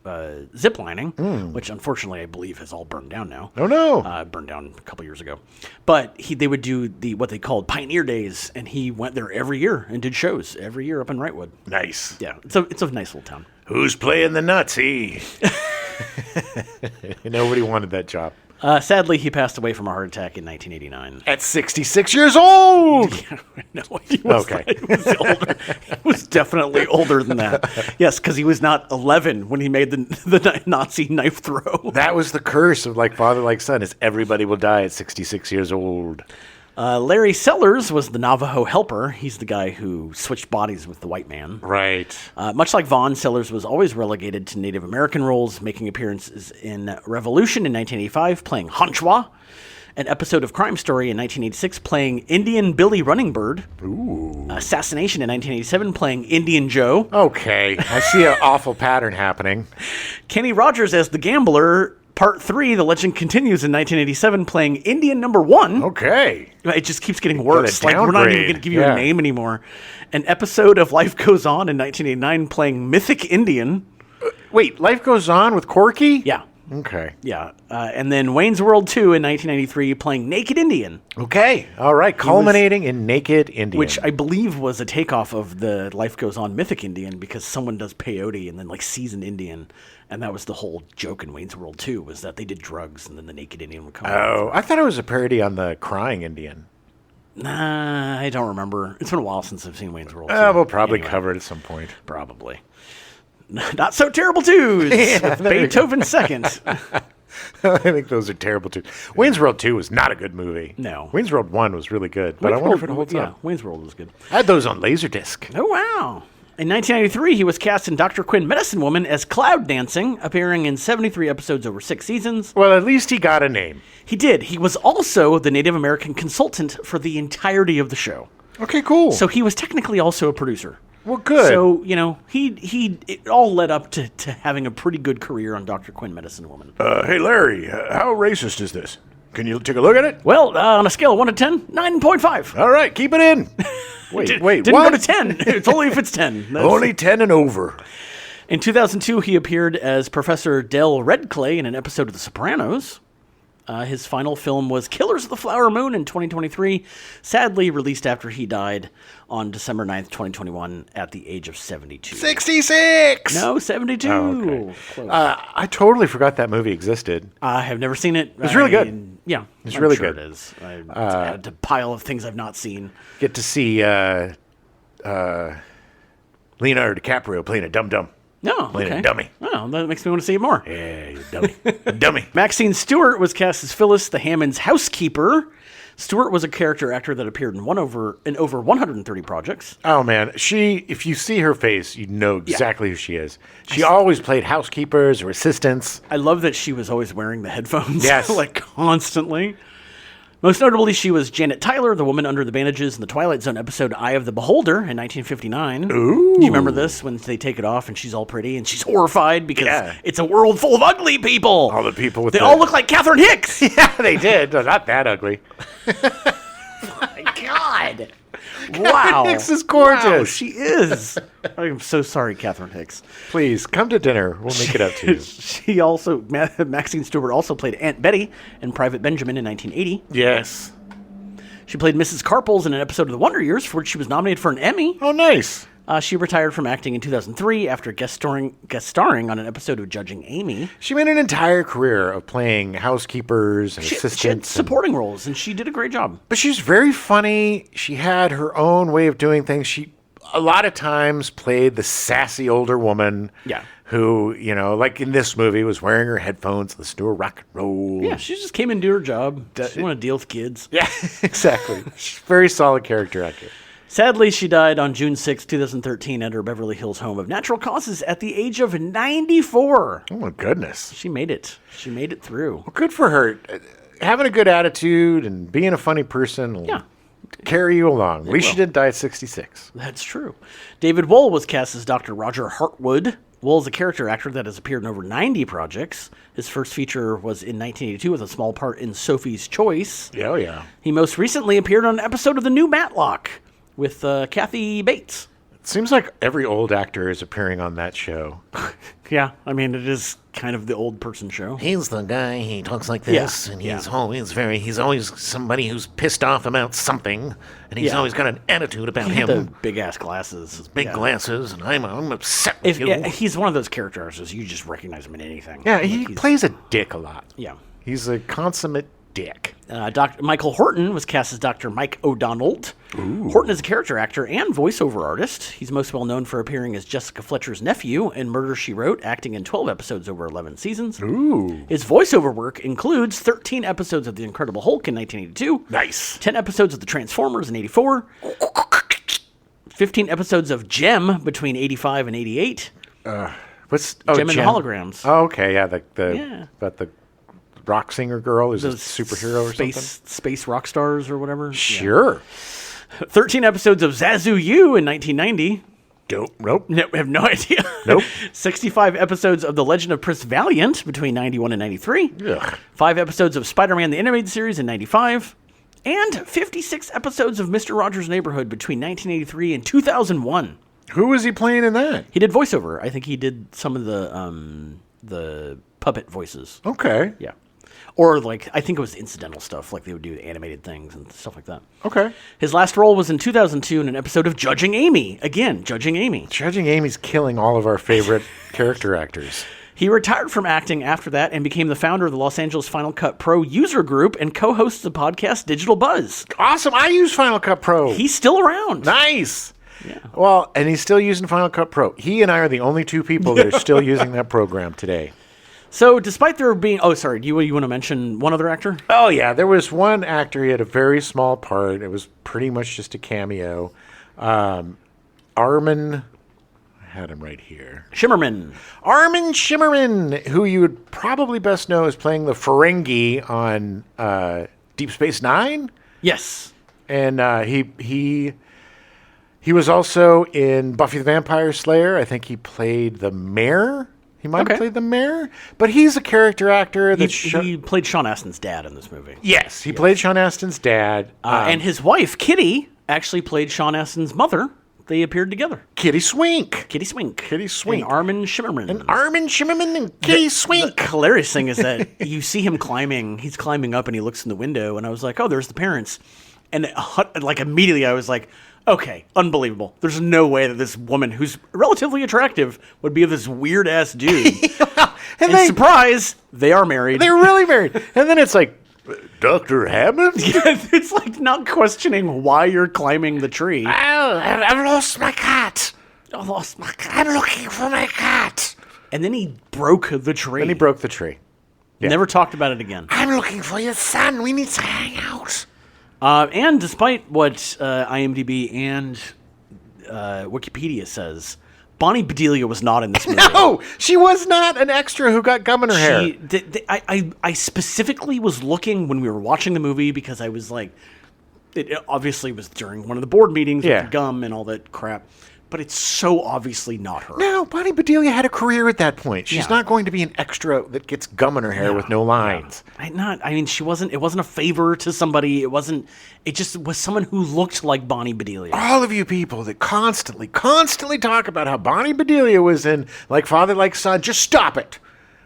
ziplining, which unfortunately I believe has all burned down now. Oh, no. Burned down a couple years ago. But they would do what they called Pioneer Days, and he went there every year and did shows every year up in Wrightwood. Nice. Yeah, it's a nice little town. Who's playing the Nazi? Nobody wanted that job. Sadly, he passed away from a heart attack in 1989. At 66 years old! No, he was, Okay. He was older. He was definitely older than that. Yes, because he was not 11 when he made the Nazi knife throw. That was the curse of Like Father, Like Son, is everybody will die at 66 years old. Larry Sellers was the Navajo helper. He's the guy who switched bodies with the white man. Right. Much like Vaughn, Sellers was always relegated to Native American roles, making appearances in Revolution in 1985, playing Honchwa, an episode of Crime Story in 1986, playing Indian Billy Runningbird, Assassination in 1987, playing Indian Joe. Okay, I see an awful pattern happening. Kenny Rogers as the Gambler, Part 3, The Legend Continues in 1987, playing Indian Number 1. Okay. It just keeps getting worse. What a We're not even downgrade. going to give you a name anymore. An episode of Life Goes On in 1989, playing Mythic Indian. Wait, Life Goes On with Corky? Yeah. Okay. Yeah. And then Wayne's World 2 in 1993 playing Naked Indian. Okay. All right. Culminating in Naked Indian. Which I believe was a takeoff of the Life Goes On Mythic Indian, because someone does peyote and then like sees an Indian. And that was the whole joke in Wayne's World 2, was that they did drugs and then the Naked Indian would come out. Oh, I thought it was a parody on the Crying Indian. Nah, I don't remember. It's been a while since I've seen Wayne's World 2. We'll probably cover it at some point. Probably. Not So Terrible Twos with Beethoven Second. I think those are terrible too. Wayne's World 2 was not a good movie. No. Wayne's World 1 was really good, but I wonder if it holds up. Yeah, Wayne's World was good. I had those on Laserdisc. Oh, wow. In 1993, he was cast in Dr. Quinn Medicine Woman as Cloud Dancing, appearing in 73 episodes over 6 seasons. Well, at least he got a name. He did. He was also the Native American consultant for the entirety of the show. Okay, cool. So he was technically also a producer. Well, good. So, it all led up to having a pretty good career on Dr. Quinn Medicine Woman. Hey, Larry, how racist is this? Can you take a look at it? Well, on a scale of 1 to 10, 9.5. All right, keep it in. Wait, Didn't what? go to 10. It's only if it's 10. Only 10 and over. In 2002, he appeared as Professor Del Redclay in an episode of The Sopranos. His final film was Killers of the Flower Moon in 2023, sadly released after he died on December 9th, 2021, at the age of 72. 66! No, 72. Oh, okay. Close. I totally forgot that movie existed. I have never seen it. It's really good. Yeah. It's I'm really sure good. It is. I had a pile of things I've not seen. Get to see Leonardo DiCaprio playing a dum-dum. No, Playing okay. a dummy. Oh, that makes me want to see it more. Yeah, you dummy. Dummy. Maxine Stewart was cast as Phyllis, the Hammonds' housekeeper. Stewart was a character actor that appeared in over 130 projects. Oh, man. If you see her face, you know exactly who she is. She always played housekeepers or assistants. I love that she was always wearing the headphones. Yes. Like, constantly. Most notably, she was Janet Tyler, the woman under the bandages in the Twilight Zone episode Eye of the Beholder in 1959. Ooh. Do you remember this, when they take it off and she's all pretty and she's horrified because Yeah. it's a world full of ugly people? All the people with They all look like Catherine Hicks. Yeah, they did. They're not that ugly. My God. Wow. Hicks is gorgeous. Wow, she is. I'm so sorry, Catherine Hicks. Please, come to dinner. We'll make it up to you. She also, Maxine Stewart also played Aunt Betty in Private Benjamin in 1980. Yes. She played Mrs. Carples in an episode of The Wonder Years, for which she was nominated for an Emmy. Oh, nice. She retired from acting in 2003 after guest starring on an episode of Judging Amy. She made an entire career of playing housekeepers and She had assistants. supporting roles, and she did a great job. But she's very funny. She had her own way of doing things. She, a lot of times, played the sassy older woman. Yeah. Who, like in this movie, was wearing her headphones, listening to her rock and roll. Yeah, she just came in to do her job. She didn't want to deal with kids. Yeah, exactly. She's a very solid character actor. Sadly, she died on June 6, 2013 at her Beverly Hills home of natural causes at the age of 94. Oh, my goodness. She made it. She made it through. Well, good for her. Having a good attitude and being a funny person will carry you along. At least she didn't die at 66. That's true. David Wohl was cast as Dr. Roger Hartwood. Wohl is a character actor that has appeared in over 90 projects. His first feature was in 1982 with a small part in Sophie's Choice. Oh, yeah. He most recently appeared on an episode of The New Matlock with Kathy Bates. It seems like every old actor is appearing on that show. Yeah, I mean, it is kind of the old person show. He's the guy, he talks like this, and he's always somebody who's pissed off about something, and he's always got an attitude about him. The big-ass glasses. Big glasses, and I'm upset with you. He's one of those character actors, you just recognize him in anything. Yeah, he plays a dick a lot. Yeah. He's a consummate dick. Dr. Michael Horton was cast as Dr. Mike O'Donnell. Horton is a character actor and voiceover artist. He's most well known for appearing as Jessica Fletcher's nephew in Murder, She Wrote, acting in 12 episodes over 11 seasons. Ooh. His voiceover work includes 13 episodes of The Incredible Hulk in 1982. Nice. 10 episodes of The Transformers in 84. 15 episodes of Gem between 85 and 88. Gem and the Holograms. Oh, okay, yeah, but the rock singer girl is a superhero or something? Space rock stars or whatever. Sure. Yeah. 13 episodes of Zazu U in 1990. Nope. No, we have no idea. Nope. 65 episodes of The Legend of Prince Valiant between 91 and 93. Ugh. 5 episodes of Spider-Man the Animated Series in 95. And 56 episodes of Mr. Rogers' Neighborhood between 1983 and 2001. Who was he playing in that? He did voiceover. I think he did some of the the puppet voices. Okay. Yeah. Or, like, I think it was incidental stuff, like they would do animated things and stuff like that. Okay. His last role was in 2002 in an episode of Judging Amy. Again, Judging Amy. Judging Amy's killing all of our favorite character actors. He retired from acting after that and became the founder of the Los Angeles Final Cut Pro user group and co-hosts the podcast Digital Buzz. Awesome. I use Final Cut Pro. He's still around. Nice. Yeah. Well, and he's still using Final Cut Pro. He and I are the only two people that are still using that program today. So, despite there being... Oh, sorry. Do you want to mention one other actor? Oh, yeah. There was one actor. He had a very small part. It was pretty much just a cameo. Armin... I had him right here. Shimmerman. Armin Shimmerman, who you would probably best know as playing the Ferengi on Deep Space Nine. Yes. And he was also in Buffy the Vampire Slayer. I think he played the mayor. He might have played the mayor, but he's a character actor. He played Sean Astin's dad in this movie. Yes, he played Sean Astin's dad. And his wife, Kitty, actually played Sean Astin's mother. They appeared together. Kitty Swink. Kitty Swink. Kitty Swink. And Armin Shimmerman. Armin Shimmerman and Kitty Swink. The hilarious thing is that you see him climbing. He's climbing up and he looks in the window. And I was like, oh, there's the parents. And like immediately I was like, okay, unbelievable. There's no way that this woman, who's relatively attractive, would be this weird-ass dude. and surprise, they are married. They're really married. And then it's like, Dr. Hammond? It's like not questioning why you're climbing the tree. I've lost my cat. I lost my cat. I'm looking for my cat. And then he broke the tree. And he broke the tree. Yeah. Never talked about it again. I'm looking for your son. We need to hang out. And despite what IMDb and Wikipedia says, Bonnie Bedelia was not in this movie. No, she was not an extra who got gum in her hair. I specifically was looking when we were watching the movie because I was like, it obviously was during one of the board meetings with the gum and all that crap. But it's so obviously not her. No, Bonnie Bedelia had a career at that point. She's not going to be an extra that gets gum in her hair with no lines. She wasn't. It wasn't a favor to somebody. It just was someone who looked like Bonnie Bedelia. All of you people that constantly talk about how Bonnie Bedelia was in Like Father, Like Son, just stop it.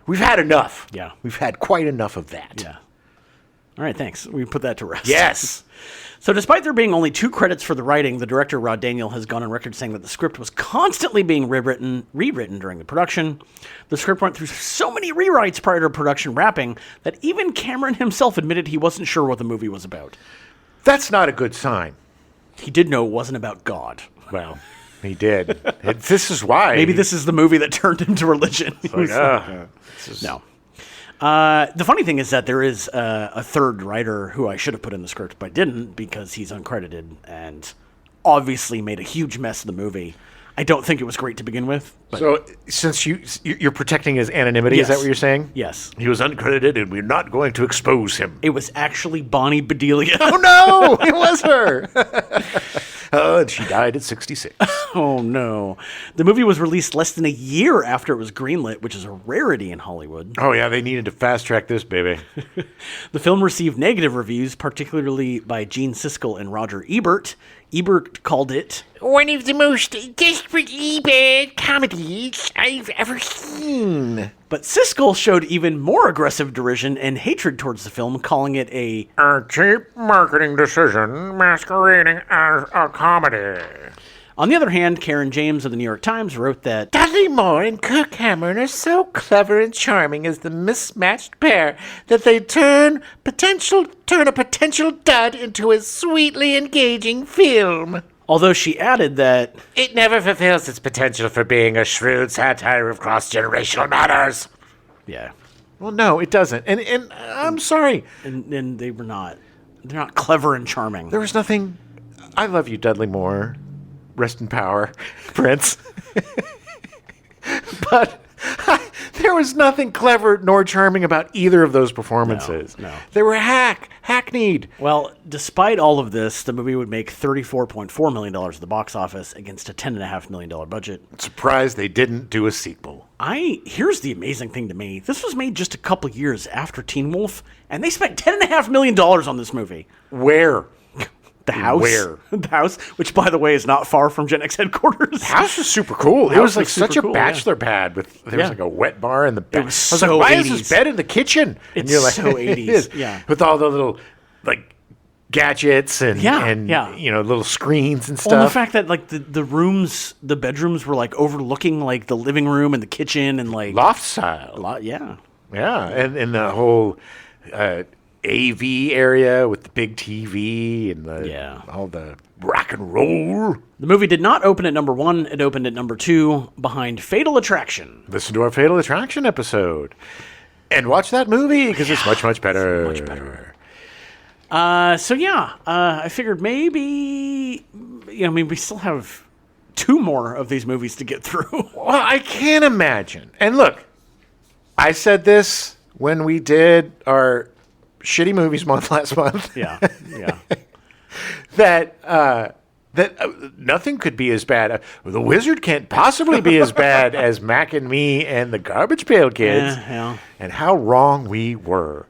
We've had enough. Yeah. We've had quite enough of that. Yeah. All right, thanks. We put that to rest. Yes. So despite there being only 2 credits for the writing, the director, Rod Daniel, has gone on record saying that the script was constantly being rewritten during the production. The script went through so many rewrites prior to production wrapping that even Cameron himself admitted he wasn't sure what the movie was about. That's not a good sign. He did know it wasn't about God. Well, he did. This is why. Maybe this is the movie that turned him to religion. No. The funny thing is that there is a third writer who I should have put in the script, but I didn't because he's uncredited and obviously made a huge mess of the movie. I don't think it was great to begin with. But so, since you're protecting his anonymity, is that what you're saying? Yes. He was uncredited, and we're not going to expose him. It was actually Bonnie Bedelia. Oh no! It was her. And she died at 66. Oh, no. The movie was released less than a year after it was greenlit, which is a rarity in Hollywood. Oh, yeah, they needed to fast-track this, baby. The film received negative reviews, particularly by Gene Siskel and Roger Ebert. Ebert called it one of the most desperately bad comedies I've ever seen. But Siskel showed even more aggressive derision and hatred towards the film, calling it a cheap marketing decision masquerading as a comedy. On the other hand, Karen James of the New York Times wrote that Dudley Moore and Kirk Cameron are so clever and charming as the mismatched pair that they turn a potential dud into a sweetly engaging film. Although she added that it never fulfills its potential for being a shrewd satire of cross-generational matters. Yeah. Well, no, it doesn't. And I'm sorry. And they were not. They're not clever and charming. There was nothing. I love you, Dudley Moore. Rest in power, Prince. But there was nothing clever nor charming about either of those performances. No. They were hackneyed. Well, despite all of this, the movie would make $34.4 million at the box office against a $10.5 million budget. Surprised they didn't do a sequel. Here's the amazing thing to me. This was made just a couple years after Teen Wolf, and they spent $10.5 million on this movie. Where? The house. Where? The house, which, by the way, is not far from Gen X headquarters. The house was super cool. It was like such a bachelor pad with there was like a wet bar in the back. It was I was so like, why 80s. is this bed in the kitchen? And It's like, so "It 80s, is." yeah. With all the little like gadgets and little screens and stuff. Well, and the fact that like the rooms, the bedrooms were like overlooking like the living room and the kitchen and like Loft style. a lot. Yeah. Yeah, and the whole AV area with the big TV and all the rock and roll. The movie did not open at number 1. It opened at number 2 behind Fatal Attraction. Listen to our Fatal Attraction episode and watch that movie because it's much, much better. Much better. I figured maybe, we still have 2 more of these movies to get through. Well, I can't imagine. And look, I said this when we did our shitty movies month last month. Yeah. that nothing could be as bad. The Wizard can't possibly be as bad as Mac and Me and the Garbage Pail Kids. Yeah. And how wrong we were.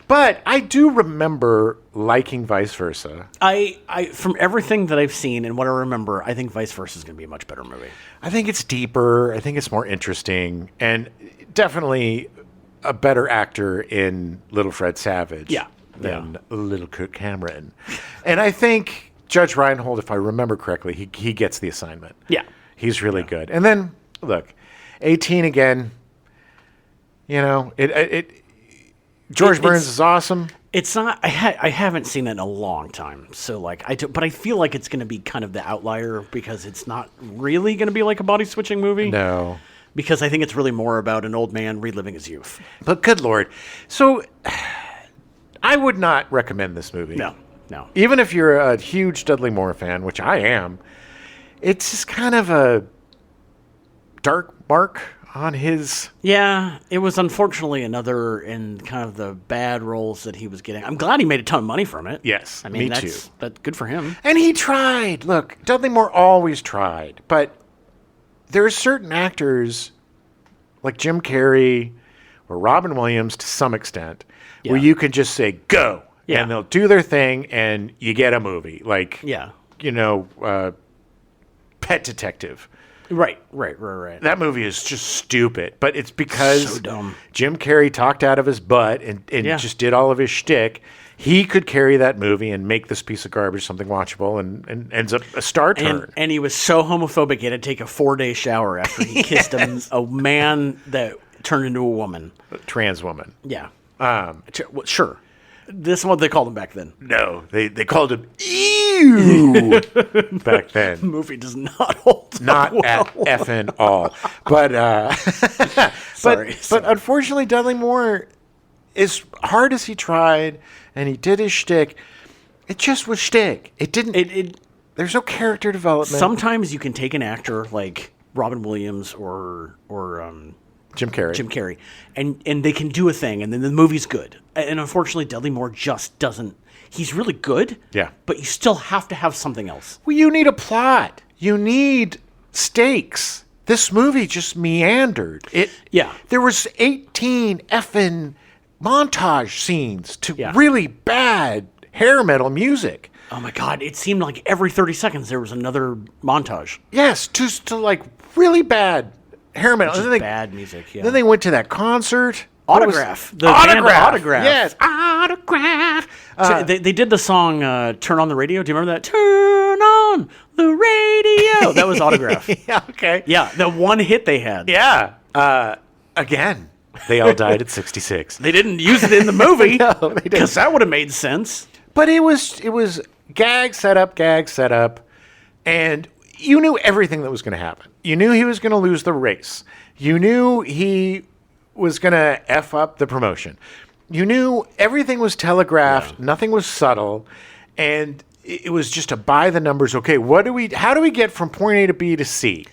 But I do remember liking Vice Versa. I from everything that I've seen and what I remember, I think Vice Versa is going to be a much better movie. I think it's deeper. I think it's more interesting. And definitely a better actor in Little Fred Savage than Little Kirk Cameron. And I think Judge Reinhold, if I remember correctly, he gets the assignment. Yeah. He's really good. And then, look, 18 again, George Burns is awesome. It's not. I haven't seen it in a long time, so but I feel like it's going to be kind of the outlier because it's not really going to be like a body switching movie. No, because I think it's really more about an old man reliving his youth. But good Lord, so I would not recommend this movie. No. Even if you're a huge Dudley Moore fan, which I am, it's just kind of a dark mark on his... Yeah, it was unfortunately another in kind of the bad roles that he was getting. I'm glad he made a ton of money from it. Yes, me too. That's good for him. And he tried. Look, Dudley Moore always tried. But there are certain actors, like Jim Carrey or Robin Williams to some extent, where you can just say, go. Yeah. And they'll do their thing and you get a movie. Like, Pet Detective. Right. That movie is just stupid, but it's because so dumb. Jim Carrey talked out of his butt and just did all of his shtick. He could carry that movie and make this piece of garbage something watchable and ends up a star turn. And he was so homophobic he had to take a 4-day shower after he kissed a man that turned into a woman. A trans woman. Yeah. Sure. This is what they called him back then. No, they called him ew back then. The movie does not hold not up at effing all. But Sorry. But unfortunately, Dudley Moore, as hard as he tried and he did his shtick, it just was shtick. It didn't. There's no character development. Sometimes you can take an actor like Robin Williams or Jim Carrey, and they can do a thing, and then the movie's good. And unfortunately, Dudley Moore just doesn't. He's really good, but you still have to have something else. Well, you need a plot. You need stakes. This movie just meandered. There was 18 effing montage scenes to really bad hair metal music. Oh my God! It seemed like every 30 seconds there was another montage. Yes, to like really bad hair metal. Just bad music. Yeah. Then they went to that concert. Autograph. Autograph. Yes. Autograph. They did the song Turn on the Radio. Do you remember that? Turn on the radio. That was Autograph. Yeah, okay. Yeah, the one hit they had. Yeah. Again, they all died at 66. They didn't use it in the movie. No, they didn't. Because that would have made sense. But it was gag setup, and you knew everything that was going to happen. You knew he was going to lose the race. You knew he was going to F up the promotion. You knew everything was telegraphed. Yeah. Nothing was subtle. And it was just a by the numbers. Okay, how do we get from point A to B to C?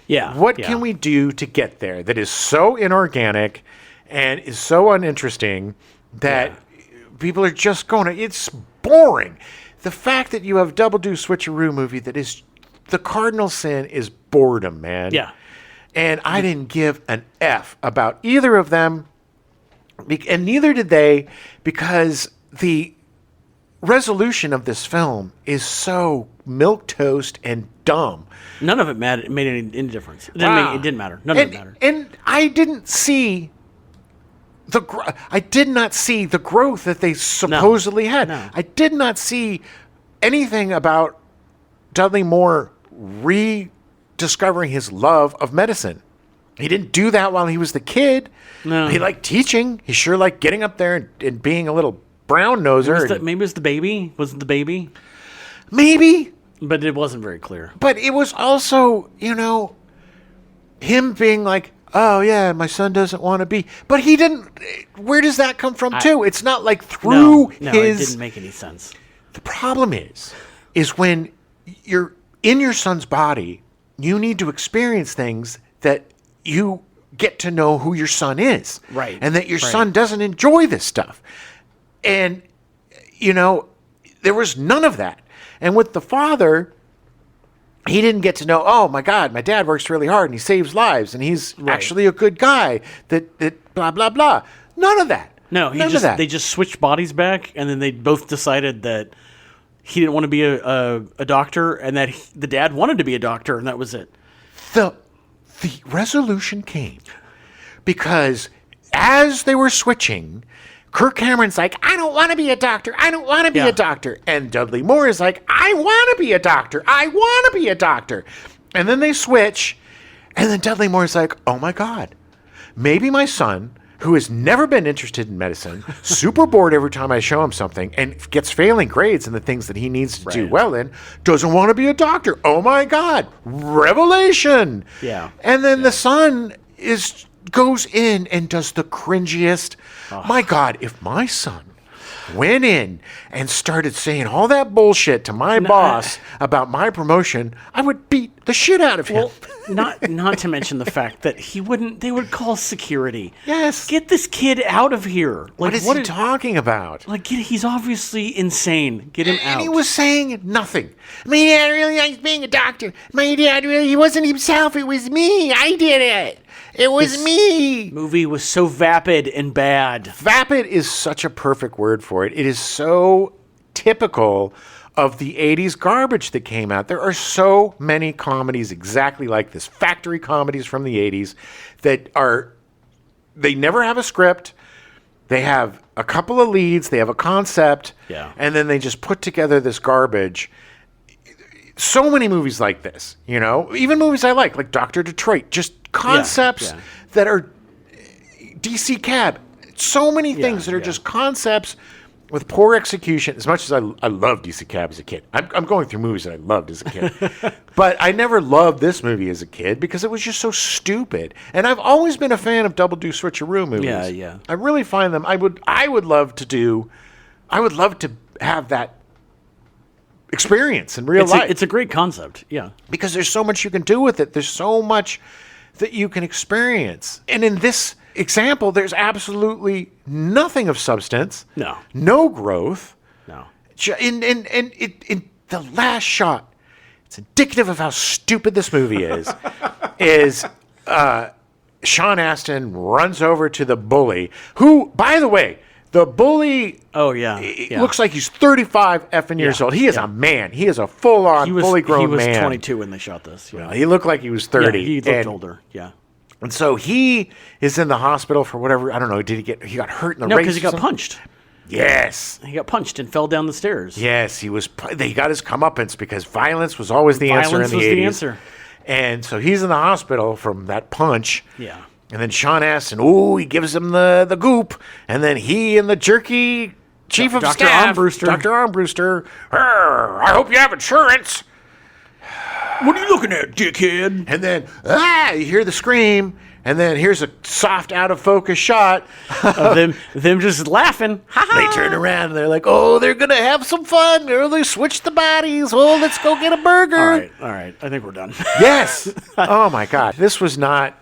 Yeah. What can we do to get there that is so inorganic and is so uninteresting that people are just going to... It's boring. The fact that you have Double Do Switcheroo movie that is... The cardinal sin is boredom, man. Yeah. And I didn't give an F about either of them, and neither did they, because the resolution of this film is so milquetoast and dumb. None of it made any difference. It didn't matter. None of it mattered. And I didn't see I did not see the growth that they supposedly had. No. I did not see anything about Dudley Moore rediscovering his love of medicine. He didn't do that while he was the kid. No. He liked teaching. He sure liked getting up there and being a little brown noser. Maybe it was the baby. Was it the baby? Maybe. But it wasn't very clear. But it was also, him being like, oh, yeah, my son doesn't want to be. But he didn't. Where does that come from, too? It's not like through his. No, it didn't make any sense. The problem is when you're in your son's body, you need to experience things that you get to know who your son is. Right. And that your son doesn't enjoy this stuff. And, there was none of that. And with the father, he didn't get to know, oh, my God, my dad works really hard and he saves lives and he's actually a good guy that blah, blah, blah. None of that. No, they just switched bodies back, and then they both decided that he didn't want to be a doctor, and that the dad wanted to be a doctor, and that was it. The resolution came because as they were switching, Kirk Cameron's like, I don't want to be a doctor. I don't want to be a doctor. And Dudley Moore is like, I want to be a doctor. I want to be a doctor. And then they switch, and then Dudley Moore's like, oh my God, maybe my son, who has never been interested in medicine, super bored every time I show him something, and gets failing grades in the things that he needs to do well in, doesn't want to be a doctor. Oh my God, revelation. Yeah. And then the son goes in and does the cringiest. My God, if my son went in and started saying all that bullshit to my boss about my promotion, I would beat the shit out of him. Well, not to mention the fact that they would call security. Yes. Get this kid out of here. What is he talking about? He's obviously insane. Get him out. And he was saying nothing. My dad really likes being a doctor. My dad he wasn't himself. It was me. I did it. It was me. Movie was so vapid and bad. Vapid is such a perfect word for it. It is so typical of the 80s garbage that came out. There are so many comedies exactly like this. Factory comedies from the 80s that they never have a script. They have a couple of leads. They have a concept. Yeah. And then they just put together this garbage. So many movies like this, even movies I like Dr. Detroit, just concepts that are DC Cab. So many things that are just concepts with poor execution. As much as I loved DC Cab as a kid. I'm going through movies that I loved as a kid. But I never loved this movie as a kid because it was just so stupid. And I've always been a fan of double do switcheroo movies. Yeah. I really find them. I would love to have that experience in real life. It's a great concept, yeah. Because there's so much you can do with it. There's so much that you can experience. And in this example, there's absolutely nothing of substance. No. No growth. No. In the last shot, it's indicative of how stupid this movie is Sean Astin runs over to the bully, who, by the way, the bully looks like he's 35 effing years old. He is a man. He is a full-on, fully grown man. He was 22 when they shot this. Yeah. Well, he looked like he was 30. Yeah, he looked older, yeah. And so he is in the hospital for whatever, I don't know, he got hurt in the race? No, because he got punched. Yes. He got punched and fell down the stairs. Yes, he got his comeuppance because violence was always the answer in the 80s. Violence was the answer. And so he's in the hospital from that punch. Yeah. And then Sean Astin, he gives him the goop. And then he and the jerky chief of staff, Dr. Armbruster, I hope you have insurance. What are you looking at, dickhead? And then, you hear the scream. And then here's a soft out-of-focus shot of them just laughing. They turn around and they're like, they're going to have some fun. They switch the bodies. Let's go get a burger. All right. I think we're done. Yes. Oh, my God. This was not...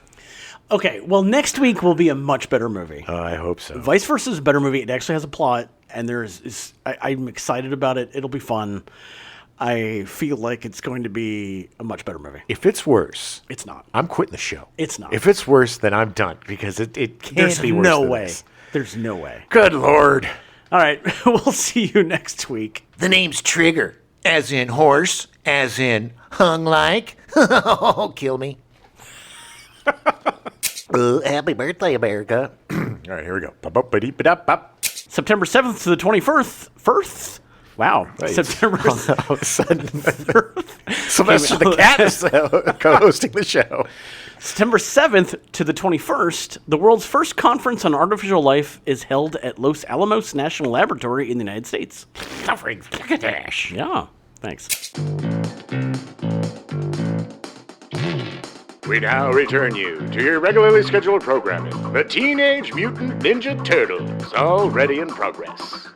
Okay, well, next week will be a much better movie. Oh, I hope so. Vice Versa is a better movie. It actually has a plot, and I'm excited about it. It'll be fun. I feel like it's going to be a much better movie. If it's worse... It's not. I'm quitting the show. It's not. If it's worse, then I'm done, because it can't be worse than this. There's no way. Good Lord. All right, we'll see you next week. The name's Trigger, as in horse, as in hung like. Kill me. Happy birthday, America. All right, here we go. September 7th to the 21st. First? Wow. September All of a sudden, Sylvester the Cat is co-hosting the show. September 7th to the 21st, the world's first conference on artificial life is held at Los Alamos National Laboratory in the United States. Yeah, thanks. We now return you to your regularly scheduled programming, the Teenage Mutant Ninja Turtles, already in progress.